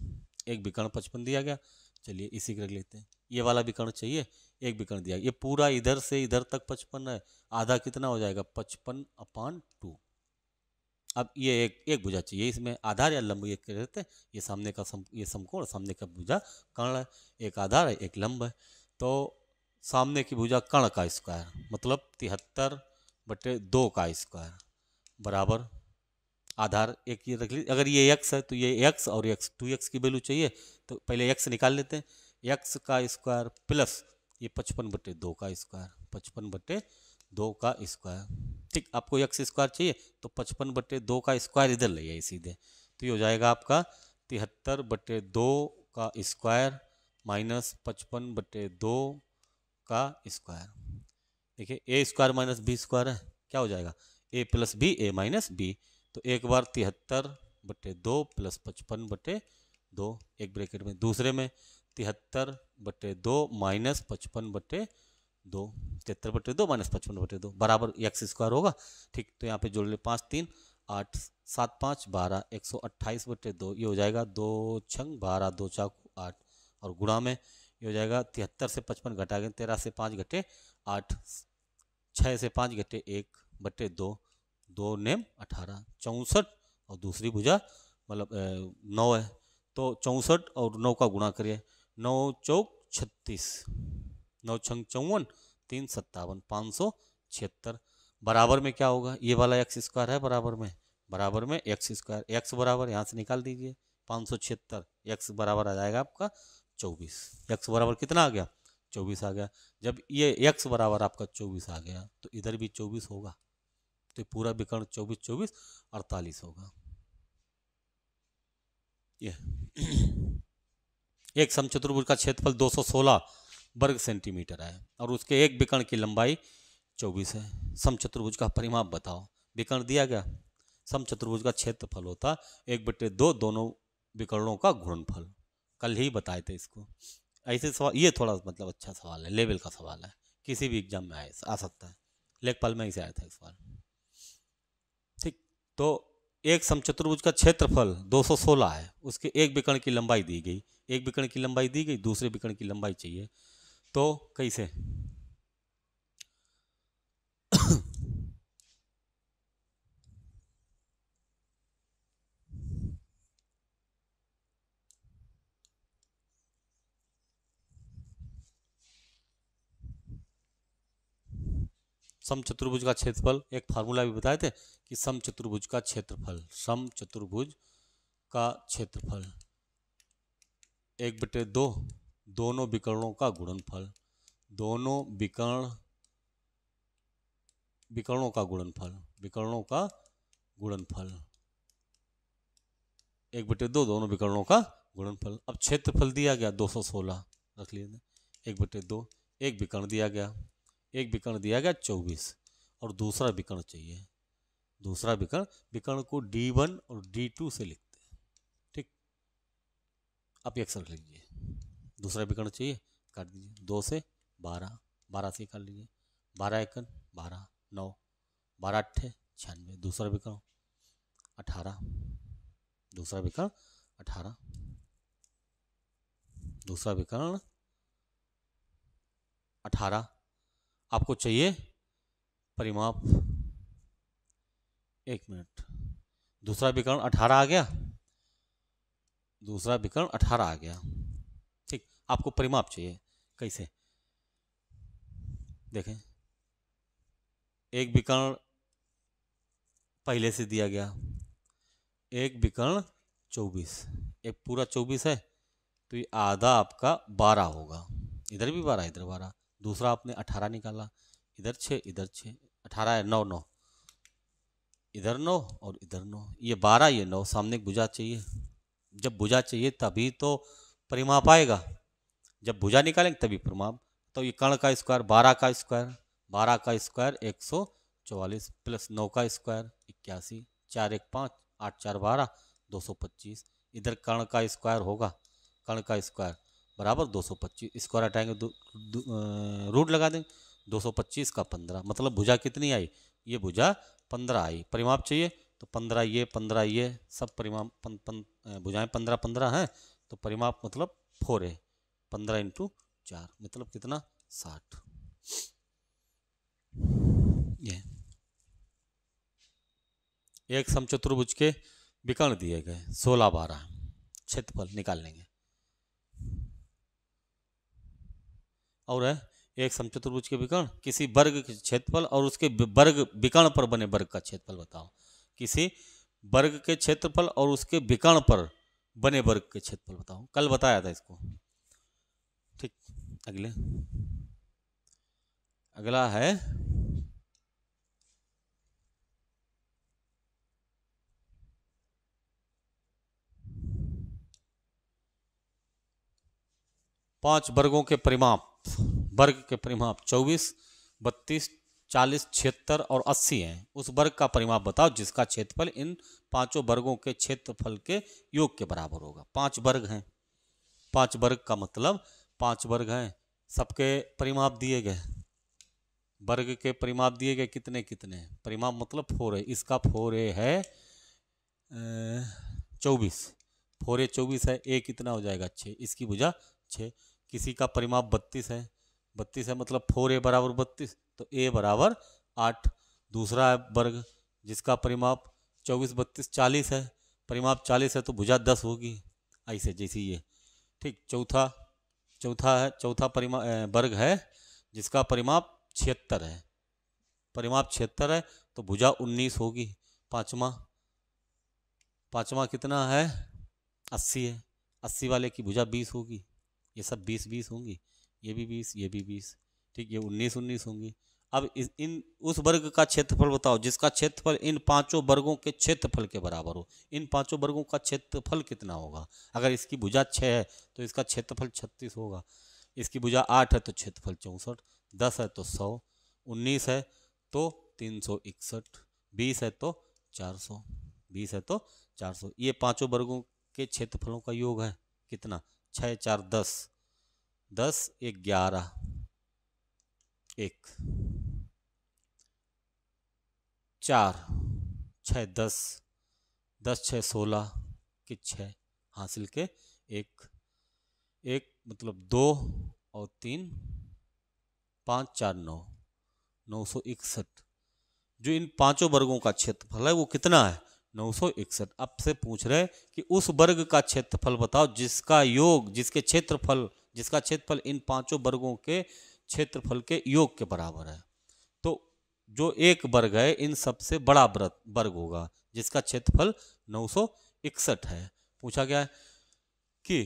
एक विकर्ण 55 दिया गया, चलिए इसी को रख लेते हैं। ये वाला विकर्ण चाहिए, एक विकर्ण दिया, ये पूरा इधर से इधर तक 55 है, आधा कितना हो जाएगा 55/2। अब ये एक भुजा चाहिए, इसमें आधार या लंब ये कहते हैं, ये सामने का ये समकोण, सामने का भुजा कर्ण है, एक आधार है एक लंब है, तो सामने की भुजा कर्ण का स्क्वायर मतलब 73/2 का स्क्वायर बराबर आधार एक ये रख लीजिए। अगर ये x है तो ये x और x 2x की वैल्यू चाहिए, तो पहले x निकाल लेते हैं, x का स्क्वायर प्लस ये 55/2 का स्क्वायर, 55/2 का स्क्वायर। ठीक, आपको x स्क्वायर चाहिए तो 55/2 का स्क्वायर इधर ले आइए सीधे, तो ये हो जाएगा आपका 73/2 का स्क्वायर माइनस 55/2 का स्क्वायर। देखिए a square minus b square है, क्या हो जाएगा a plus b, a minus b, तो एक बार 73/2 प्लस 55/2, एक ब्रैकेट में, दूसरे में 73/2 माइनस 55/2, 2, 73/2 माइनस 55/2 बराबर एक्स स्क्वायर होगा। ठीक, तो यहाँ पे जोड़ ले 5 3 8 7 5 12 128/2 ये हो जाएगा 2 छंग 12 2 चाकू 8 और गुणा में ये हो जाएगा 73 से 55 घटा गए 13 से 5 घटे 8 6 से 5 घटे 1/2 2 नेम 18 64 और दूसरी भुजा मतलब 9 है तो 64 और 9 का गुणा करिए 9 चौक 36 9 छंग 54 3 57 576 बराबर में क्या होगा ये वाला एक्स स्क्वायर है बराबर में एक्स स्क्वायर एक्स बराबर यहाँ से निकाल दीजिए 576 एक्स बराबर आ जाएगा आपका 24 एक्स बराबर कितना आ गया 24 आ गया। जब ये एक्स बराबर आपका 24 आ गया तो इधर भी 24 होगा तो पूरा विकर्ण 24 24 48 होगा। ये एक समचतुर्भुज का क्षेत्रफल 216 वर्ग सेंटीमीटर है और उसके एक विकर्ण की लंबाई 24 है। समचतुर्भुज का परिमाप बताओ। विकर्ण दिया गया, समचतुर्भुज का क्षेत्रफल होता 1/2 दोनों विकर्णों का गुणनफल। कल ही बताए थे इसको। ऐसे सवाल, ये थोड़ा मतलब अच्छा सवाल है, लेवल का सवाल है, किसी भी एग्जाम में आ सकता है। लेखपाल में ही से आया था सवाल। ठीक, तो एक समचतुर्भुज का क्षेत्रफल 216 है, उसके एक विकर्ण की लंबाई दी गई, एक विकर्ण की लंबाई दी गई, दूसरे विकर्ण की लंबाई चाहिए, तो कैसे? समचतुर्भुज का क्षेत्रफल एक फार्मूला भी बताए थे कि समचतुर्भुज का क्षेत्रफल 1/2 दोनों विकर्णों का गुणनफल, दोनों विकर्णों का गुणनफल 1/2 दोनों विकर्णों का गुणनफल। अब क्षेत्रफल दिया गया 216 रख लीजिए 1/2, एक विकर्ण दिया गया 24 और दूसरा विकर्ण चाहिए। दूसरा विकर्ण को D1 और D2 से लिखते हैं। ठीक, आप एक रख लीजिए। दूसरा विकर्ण चाहिए, काट दीजिए 2 से 12, 12 से काट लीजिए 12 एकन 12 9 12 अट्ठे 96। दूसरा विकर्ण 18, दूसरा विकर्ण 18 आपको चाहिए परिमाप। 1 मिनट, दूसरा विकर्ण 18 आ गया, ठीक, आपको परिमाप चाहिए। कैसे देखें, एक विकर्ण पहले से दिया गया, एक विकर्ण 24, एक पूरा 24 है तो ये आधा आपका 12 होगा, इधर भी 12 इधर 12। दूसरा आपने 18 निकाला, इधर 6 इधर 6, 18 है 9 9, इधर 9 और इधर 9, ये 12 ये 9, सामने एक भुजा चाहिए। जब भुजा चाहिए तभी तो परिमाप आएगा, जब भुजा निकालेंगे तभी परिमाप। तो ये कर्ण का स्क्वायर 12 का स्क्वायर 144 प्लस 9 का स्क्वायर 81, 4 1 5 8 4 12 225। इधर कर्ण का स्क्वायर होगा, कर्ण का स्क्वायर बराबर 225, स्क्वायर हटाएंगे रूट लगा देंगे 225 का 15, मतलब भुजा कितनी आई, ये भुजा 15 आई। परिमाप चाहिए तो 15 ये सब परिमाप भुजाएं 15 15 हैं तो परिमाप मतलब 4 है, 15 × 4 मतलब कितना 60। ये एक समचतुर्भुज के विकर्ण दिए गए 16 12, क्षेत्रफल निकाल लेंगे। और है एक समचतुर्भुज के विकर्ण, किसी वर्ग के क्षेत्रफल और उसके वर्ग विकर्ण पर बने वर्ग का क्षेत्रफल बताओ। किसी वर्ग के क्षेत्रफल और उसके विकर्ण पर बने वर्ग के क्षेत्रफल बताओ। कल बताया था इसको। ठीक, अगला है पांच वर्गों के परिमाप, वर्ग के परिमाप 24 32 40 76 और 80 हैं। उस वर्ग का परिमाप बताओ जिसका क्षेत्रफल इन पांचों वर्गों के क्षेत्रफल के योग के बराबर होगा। 5 वर्ग हैं, 5 वर्ग का मतलब 5 वर्ग हैं, सबके परिमाप दिए गए वर्ग के परिमाप दिए गए कितने कितने, परिमाप मतलब 4a, इसका 4a है 24, 4a 24 है, a कितना हो जाएगा 6, इसकी भुजा 6। किसी का परिमाप 32 है, 32 है मतलब 4a बराबर 32, तो a बराबर 8। दूसरा है वर्ग जिसका परिमाप 24 32 40 है, परिमाप 40 है तो भुजा 10 होगी, ऐसे जैसे ये। ठीक, चौथा परिमाप वर्ग है जिसका परिमाप 76 है, परिमाप 76 है तो भुजा 19 होगी। पांचवा कितना है 80 है, 80 वाले की भुजा 20 होगी, ये सब 20 20 होंगी, ये भी 20 ये भी 20, ठीक, ये 19 19 होंगी। अब उस वर्ग का क्षेत्रफल बताओ जिसका क्षेत्रफल इन पांचों वर्गों के क्षेत्रफल के बराबर हो। इन पांचों वर्गों का क्षेत्रफल कितना होगा? अगर इसकी भुजा 6 है तो इसका क्षेत्रफल 36 होगा, इसकी भुजा 8 है तो क्षेत्रफल 64, 10 है तो 100, 19 है तो 361, 20 है तो 400, 20 है तो 400। ये पांचों वर्गों के क्षेत्रफलों का योग है कितना? 6 4 10, 10 1 11, 1 4 6 10, 10 6 16 के 6 हासिल के 1 1 मतलब 2 और 3 5 4 9, 961। जो इन पांचों वर्गों का क्षेत्रफल है वो कितना है? 961। अब से पूछ रहे कि उस वर्ग का क्षेत्रफल बताओ जिसका योग जिसका क्षेत्रफल इन पांचों वर्गों के क्षेत्रफल के योग के बराबर है। तो जो एक वर्ग है इन सबसे बड़ा वर्ग होगा जिसका क्षेत्रफल 961 है। पूछा गया है कि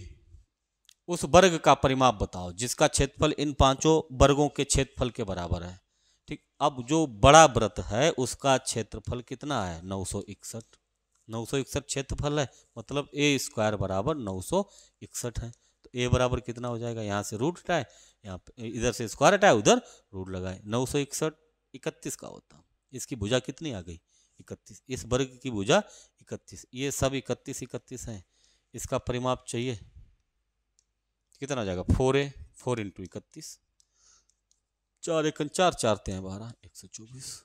उस वर्ग का परिमाप बताओ जिसका क्षेत्रफल इन पांचों वर्गों के क्षेत्रफल के बराबर है। ठीक, अब जो बड़ा वृत्त है उसका क्षेत्रफल कितना है? 961। 961 क्षेत्रफल है मतलब ए स्क्वायर बराबर 961 है। तो ए बराबर कितना हो जाएगा? यहाँ से रूट हटाए, यहाँ पे इधर से स्क्वायर हटाए, उधर रूट लगाए, 961 31 का होता। इसकी भुजा कितनी आ गई? 31। इस वर्ग की भुजा 31, ये सब 31 31 हैं। इसका परिमाप चाहिए कितना हो जाएगा? 4a, 4 इंटू 31, 4 एकन 4 4 हैं 12, 124।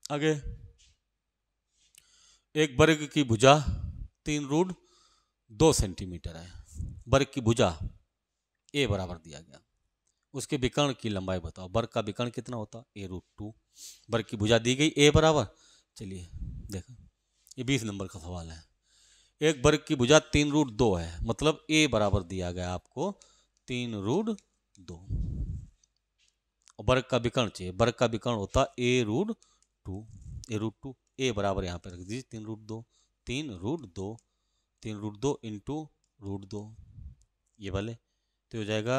आगे एक वर्ग की भुजा 3 रूट 2 सेंटीमीटर है। वर्ग की भुजा a बराबर दिया गया, उसके विकर्ण की लंबाई बताओ। वर्ग का विकर्ण कितना होता? a√2। वर्ग की भुजा दी गई a बराबर, चलिए देखो ये 20 नंबर का सवाल है। एक वर्ग की भुजा 3√2 है मतलब a बराबर दिया गया आपको 3√2। वर्ग का विकर्ण चाहिए, वर्ग का विकर्ण होता a√2, a√2, a बराबर यहाँ पे रख दीजिए 3√2, 3√2, 3√2 इंटू √2, ये वाले तो हो जाएगा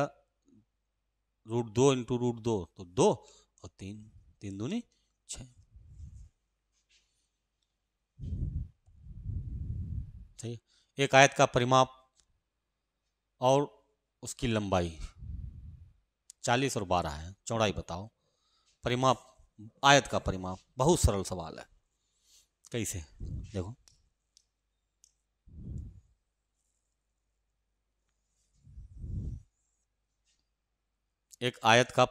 √2 इंटू √2 तो 2 और 3, 3 दूनी 6। सही। एक आयत का परिमाप और उसकी लंबाई 40 और 12 है, चौड़ाई बताओ। परिमाप, आयत का परिमाप, बहुत सरल सवाल है। कैसे? देखो एक आयत का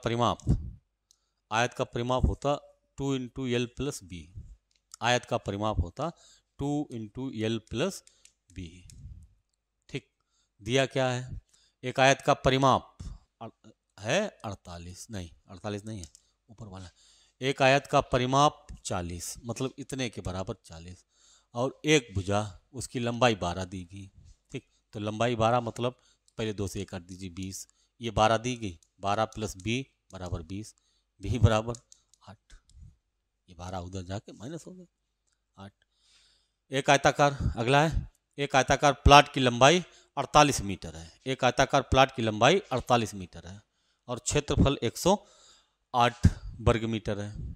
परिमाप होता 2 इंटू एल प्लस बी। आयत का परिमाप होता 2 इंटू एल प्लस बी। ठीक, दिया क्या है? एक आयत का परिमाप है 48 नहीं है, ऊपर वाला। एक आयत का परिमाप 40 मतलब इतने के बराबर 40 और एक भुजा उसकी लंबाई 12 दी गई। ठीक, तो लंबाई 12 मतलब पहले 2 से 1 काट दीजिए 20, ये 12 दी गई, 12 प्लस बी बराबर 20, बी बराबर 8, ये 12 उधर जाके माइनस हो गया 8। एक आयताकार, अगला है एक आयताकार प्लाट की लंबाई 48 मीटर है। एक आयताकार प्लाट की लंबाई 48 मीटर है और क्षेत्रफल 108 वर्ग मीटर है।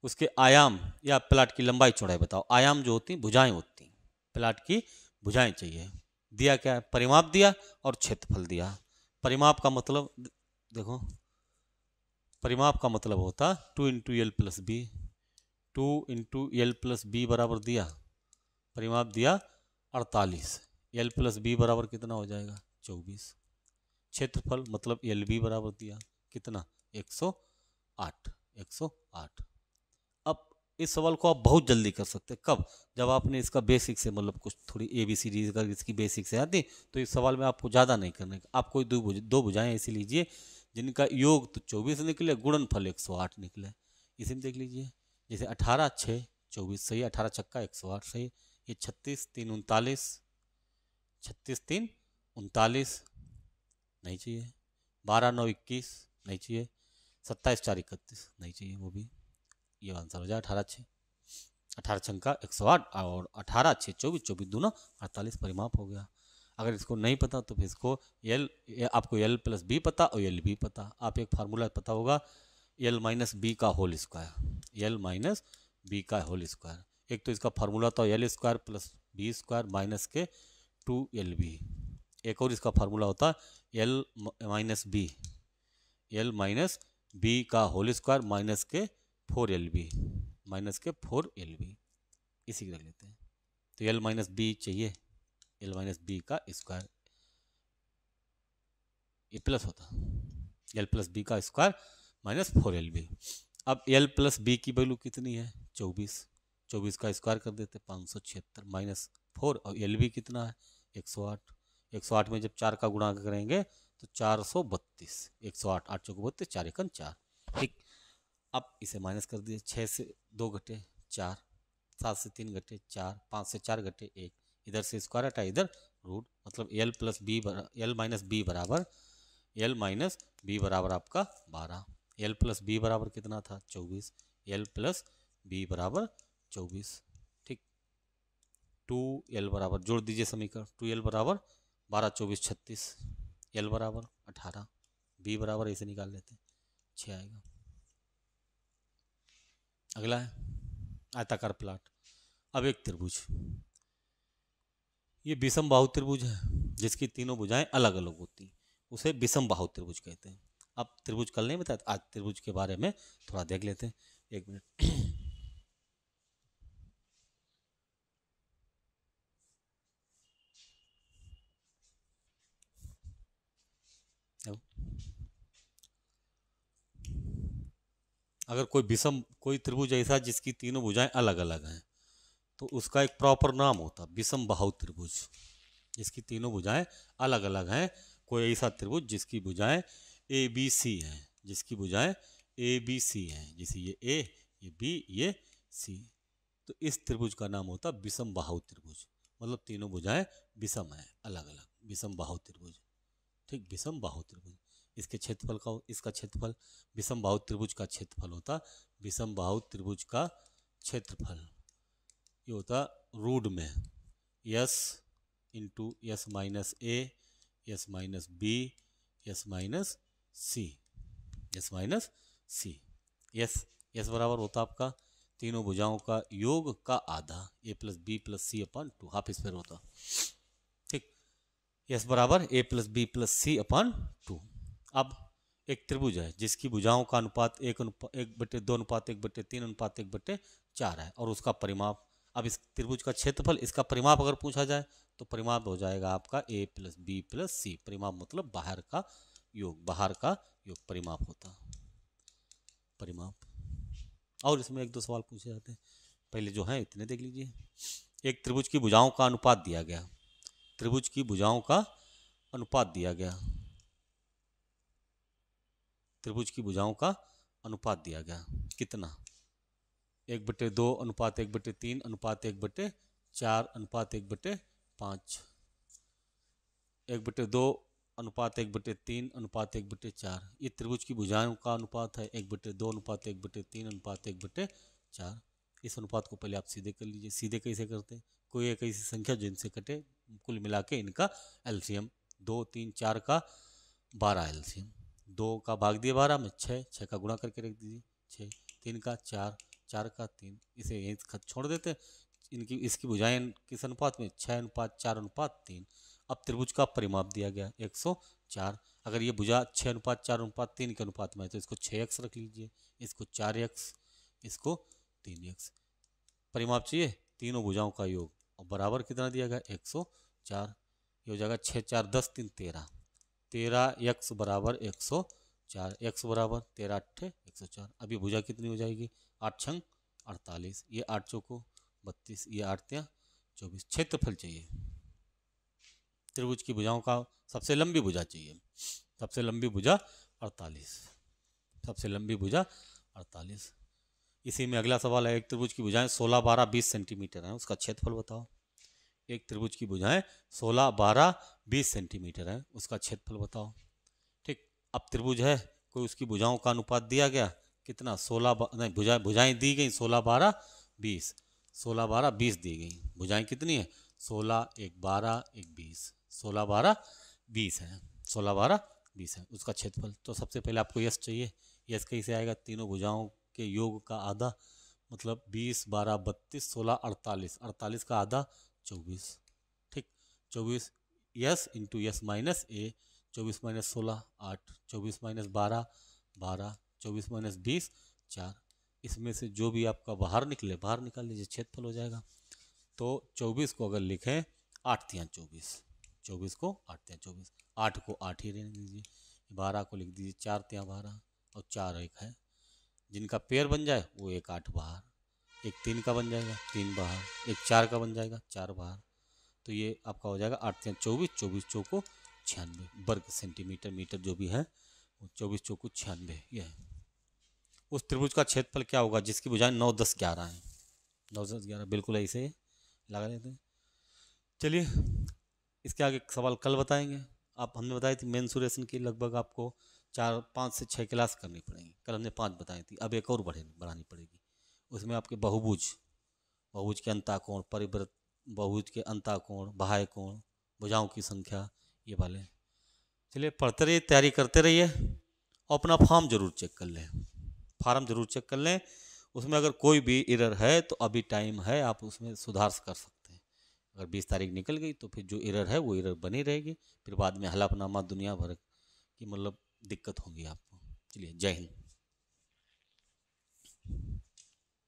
उसके आयाम या प्लाट की लंबाई चौड़ाई बताओ। आयाम जो होती भुजाएं होती, प्लाट की भुजाएं चाहिए। दिया क्या है? परिमाप दिया और क्षेत्रफल दिया। परिमाप का मतलब देखो, परिमाप का मतलब होता 2 into L plus b, 2 into L plus b बराबर दिया, परिमाप दिया 48, एल प्लस बी बराबर कितना हो जाएगा? 24। क्षेत्रफल मतलब एल बी बराबर दिया कितना? 108। 8, 108। अब इस सवाल को आप बहुत जल्दी कर सकते हैं। कब? जब आपने इसका बेसिक से, मतलब कुछ थोड़ी ABCD अगर इसकी बेसिक से आती तो इस सवाल में आपको ज़्यादा नहीं करने का। आप कोई दो भुजाएं ऐसी लीजिए जिनका योग तो 24 निकले, गुणनफल 108 निकले। इसी में देख लीजिए, जैसे 18 6 24 सही, 18 छक्का 108 सही। ये 36 3 39, 36 3 39 नहीं चाहिए। 12 9 21 नहीं चाहिए। 27 4 31 नहीं चाहिए, वो भी। ये आंसर हो जाए 18 6, 18 छक्का 108 और 18 6 24, 24 दूना 48 परिमाप हो गया। अगर इसको नहीं पता तो फिर इसको आपको L प्लस बी पता और L भी पता। आप एक फार्मूला पता होगा, L माइनस बी का whole square, L minus b का होल स्क्वायर। एक तो इसका फार्मूला था L square plus b square minus के 2LB। एक और इसका फार्मूला होता L minus b, L minus b का होल स्क्वायर माइनस के 4LB, माइनस के 4LB। इसी की रख लेते हैं। तो L माइनस बी चाहिए, L माइनस बी का स्क्वायर, ये प्लस होता L प्लस बी का स्क्वायर माइनस 4LB। अब L प्लस बी की वैल्यू कितनी है? 24, 24 का स्क्वायर कर देते 576 माइनस 4, और LB कितना है? 108। 108 में जब 4 का गुणा करेंगे तो 432, 108 8 चौको 32, 4 एकन 4। ठीक, अब इसे माइनस कर दिए। 6 से 2 घटे 4, 7 से 3 घटे 4, 5 से 4 घटे 1, इधर से स्क्वायर हटा इधर रूट, मतलब L plus b L minus b बराबर, L माइनस बी बराबर आपका 12। L प्लस बी बराबर कितना था? 24। L प्लस बी बराबर 24। ठीक, 2L बराबर, जोड़ दीजिए समीकरण, 2L बराबर 12 24 36, L बराबर 18, B बराबर ऐसे निकाल लेते हैं 6 आएगा। अगला है आयताकार प्लाट। अब एक त्रिभुज, ये विषम बाहु त्रिभुज है जिसकी तीनों भुजाएं अलग अलग होती हैं, उसे विषम बाहु त्रिभुज कहते हैं। अब त्रिभुज कल नहीं बताया, आज त्रिभुज के बारे में थोड़ा देख लेते हैं। एक मिनट। अगर कोई त्रिभुज ऐसा जिसकी तीनों भुजाएं अलग अलग हैं तो उसका एक प्रॉपर नाम होता है विषम बाहु त्रिभुज। जिसकी तीनों भुजाएं अलग अलग हैं, कोई ऐसा त्रिभुज जिसकी भुजाएं ABC हैं, जिसकी भुजाएं ABC हैं, जैसे ये A, ये B, ये C, तो इस त्रिभुज का नाम होता है विषम बाहु त्रिभुज। मतलब तीनों भुजाएं विषम हैं, अलग अलग, विषम बाहु त्रिभुज। ठीक, विषम बाहु त्रिभुज। इसके क्षेत्रफल का, इसका क्षेत्रफल, विषम बाहु त्रिभुज का क्षेत्रफल होता, विषम बाहु त्रिभुज का क्षेत्रफल ये होता रूट में S into S minus A, S minus B, S minus C, S minus C। S बराबर होता आपका तीनों भुजाओं का योग का आधा, A plus b plus C अपन 2, हाफ स्क्वायर होता। ठीक, S बराबर A plus b plus C अपन 2। अब एक त्रिभुज है जिसकी भुजाओं का अनुपात 1/2 1/3 है और उसका परिमाप। अब इस त्रिभुज का क्षेत्रफल, इसका परिमाप अगर पूछा जाए तो परिमाप हो जाएगा आपका A plus b plus C। परिमाप मतलब बाहर का योग, बाहर का योग परिमाप होता, परिमाप। और इसमें एक दो सवाल पूछे जाते हैं, पहले जो है इतने देख लीजिए। एक त्रिभुज की भुजाओं का अनुपात दिया गया, त्रिभुज की भुजाओं का अनुपात दिया गया, त्रिभुज की भुजाओं का अनुपात दिया गया कितना? 1/2 अनुपात 1/3 अनुपात 1/4 अनुपात 1/5, 1/2 अनुपात 1/3 अनुपात 1/4। ये त्रिभुज की भुजाओं का अनुपात है, 1/2 अनुपात 1/3 अनुपात 1/4। इस अनुपात को पहले आप सीधे कर लीजिए। सीधे कैसे करते हैं? कोई एक ऐसी संख्या जिनसे कटे, कुल मिला के इनका एलसीएम, 2 3 4 का 12 एलसीएम, 2 का भाग दिए 12 में 6, 6 का गुणा करके रख दीजिए 6, 3 का 4, 4 का 3, इसे यहीं खत छोड़ देते। इनकी इसकी भुजाएं किस अनुपात में? 6 अनुपात 4 अनुपात 3। अब त्रिभुज का परिमाप दिया गया 104। अगर ये भुजा 6 अनुपात 4 अनुपात 3 के अनुपात में है तो इसको 6x रख लीजिए, इसको 4x, इसको 3x। परिमाप चाहिए तीनों भुजाओं का योग, और बराबर कितना दिया गया? 104। ये हो जाएगा 6 4 10 3 13, 13x बराबर 104। 4, x बराबर 13 8 104। अब ये भुजा कितनी हो जाएगी? 8 छंग 48, ये 8 चौको 32, ये 8 तियां 24। क्षेत्रफल चाहिए त्रिभुज की भुजाओं का, सबसे लंबी भुजा चाहिए, सबसे लंबी भुजा 48, सबसे लंबी भुजा 48। इसी में अगला सवाल है, एक त्रिभुज की भुजाएं 16 12 20 सेंटीमीटर हैं, उसका क्षेत्रफल बताओ। एक त्रिभुज की भुजाएं 16 12 20 सेंटीमीटर हैं, उसका क्षेत्रफल बताओ। ठीक, अब त्रिभुज है कोई, उसकी भुजाओं का अनुपात दिया गया कितना? 16 नहीं, भुजाएं दी गई 16 12 20, 16 12 20 दी गई। भुजाएं कितनी है? 16 1 12 1 20, 16 12 20 है, 16 12 20 है, उसका क्षेत्रफल। तो सबसे पहले आपको यस चाहिए। यस कैसे आएगा? तीनों भुजाओं के योग का आधा, मतलब 20 12 32 16 48, 48 का आधा 24। ठीक, 24 यस इंटू यस माइनस ए, 24 माइनस 16 8, 24 माइनस 12 12, 24 माइनस 20 4। इसमें से जो भी आपका बाहर निकले बाहर निकाल लीजिए, क्षेत्रफल हो जाएगा। तो 24 को अगर लिखें 8 तियां 24, 24 को 8 तियां 24, 8 को 8 ही रहने दीजिए, 12 को लिख दीजिए 4 तियां 12, और 4 एक है, जिनका पेयर बन जाए वो एक 8 बाहर, एक 3 का बन जाएगा 3 बाहर, एक 4 का बन जाएगा 4 बाहर। तो ये आपका हो जाएगा 8 तियां 24, 24 चौको 96 वर्ग सेंटीमीटर, मीटर जो भी है, 24 चौको 96। ये है उस त्रिभुज का क्षेत्रफल क्या होगा जिसकी भुजाएं 9 10 11 है। 9 10 11 बिल्कुल ऐसे ही लगा लेते हैं। चलिए इसके आगे सवाल कल बताएंगे। आप हमने बताई थी मेंसुरेशन की लगभग आपको 4 5 से 6 क्लास करनी पड़ेगी, कल हमने 5 बताई थी, अब एक और बढ़ानी पड़ेगी। उसमें आपके बहुभुज, बहुभुज के अंताकोण, परिवृत्त बहुभुज के अंताकोण, बाह्य कोण, भुजाओं की संख्या, ये वाले। चलिए पढ़ते रहिए, तैयारी करते रहिए, और अपना फॉर्म जरूर चेक कर लें, फार्म जरूर चेक कर लें। उसमें अगर कोई भी एरर है तो अभी टाइम है, आप उसमें सुधार कर सकते हैं। अगर 20 तारीख निकल गई तो फिर जो एरर है वो एरर बनी रहेगी, फिर बाद में हलफनामा दुनिया भर की मतलब दिक्कत होगी आपको। चलिए जय हिंद।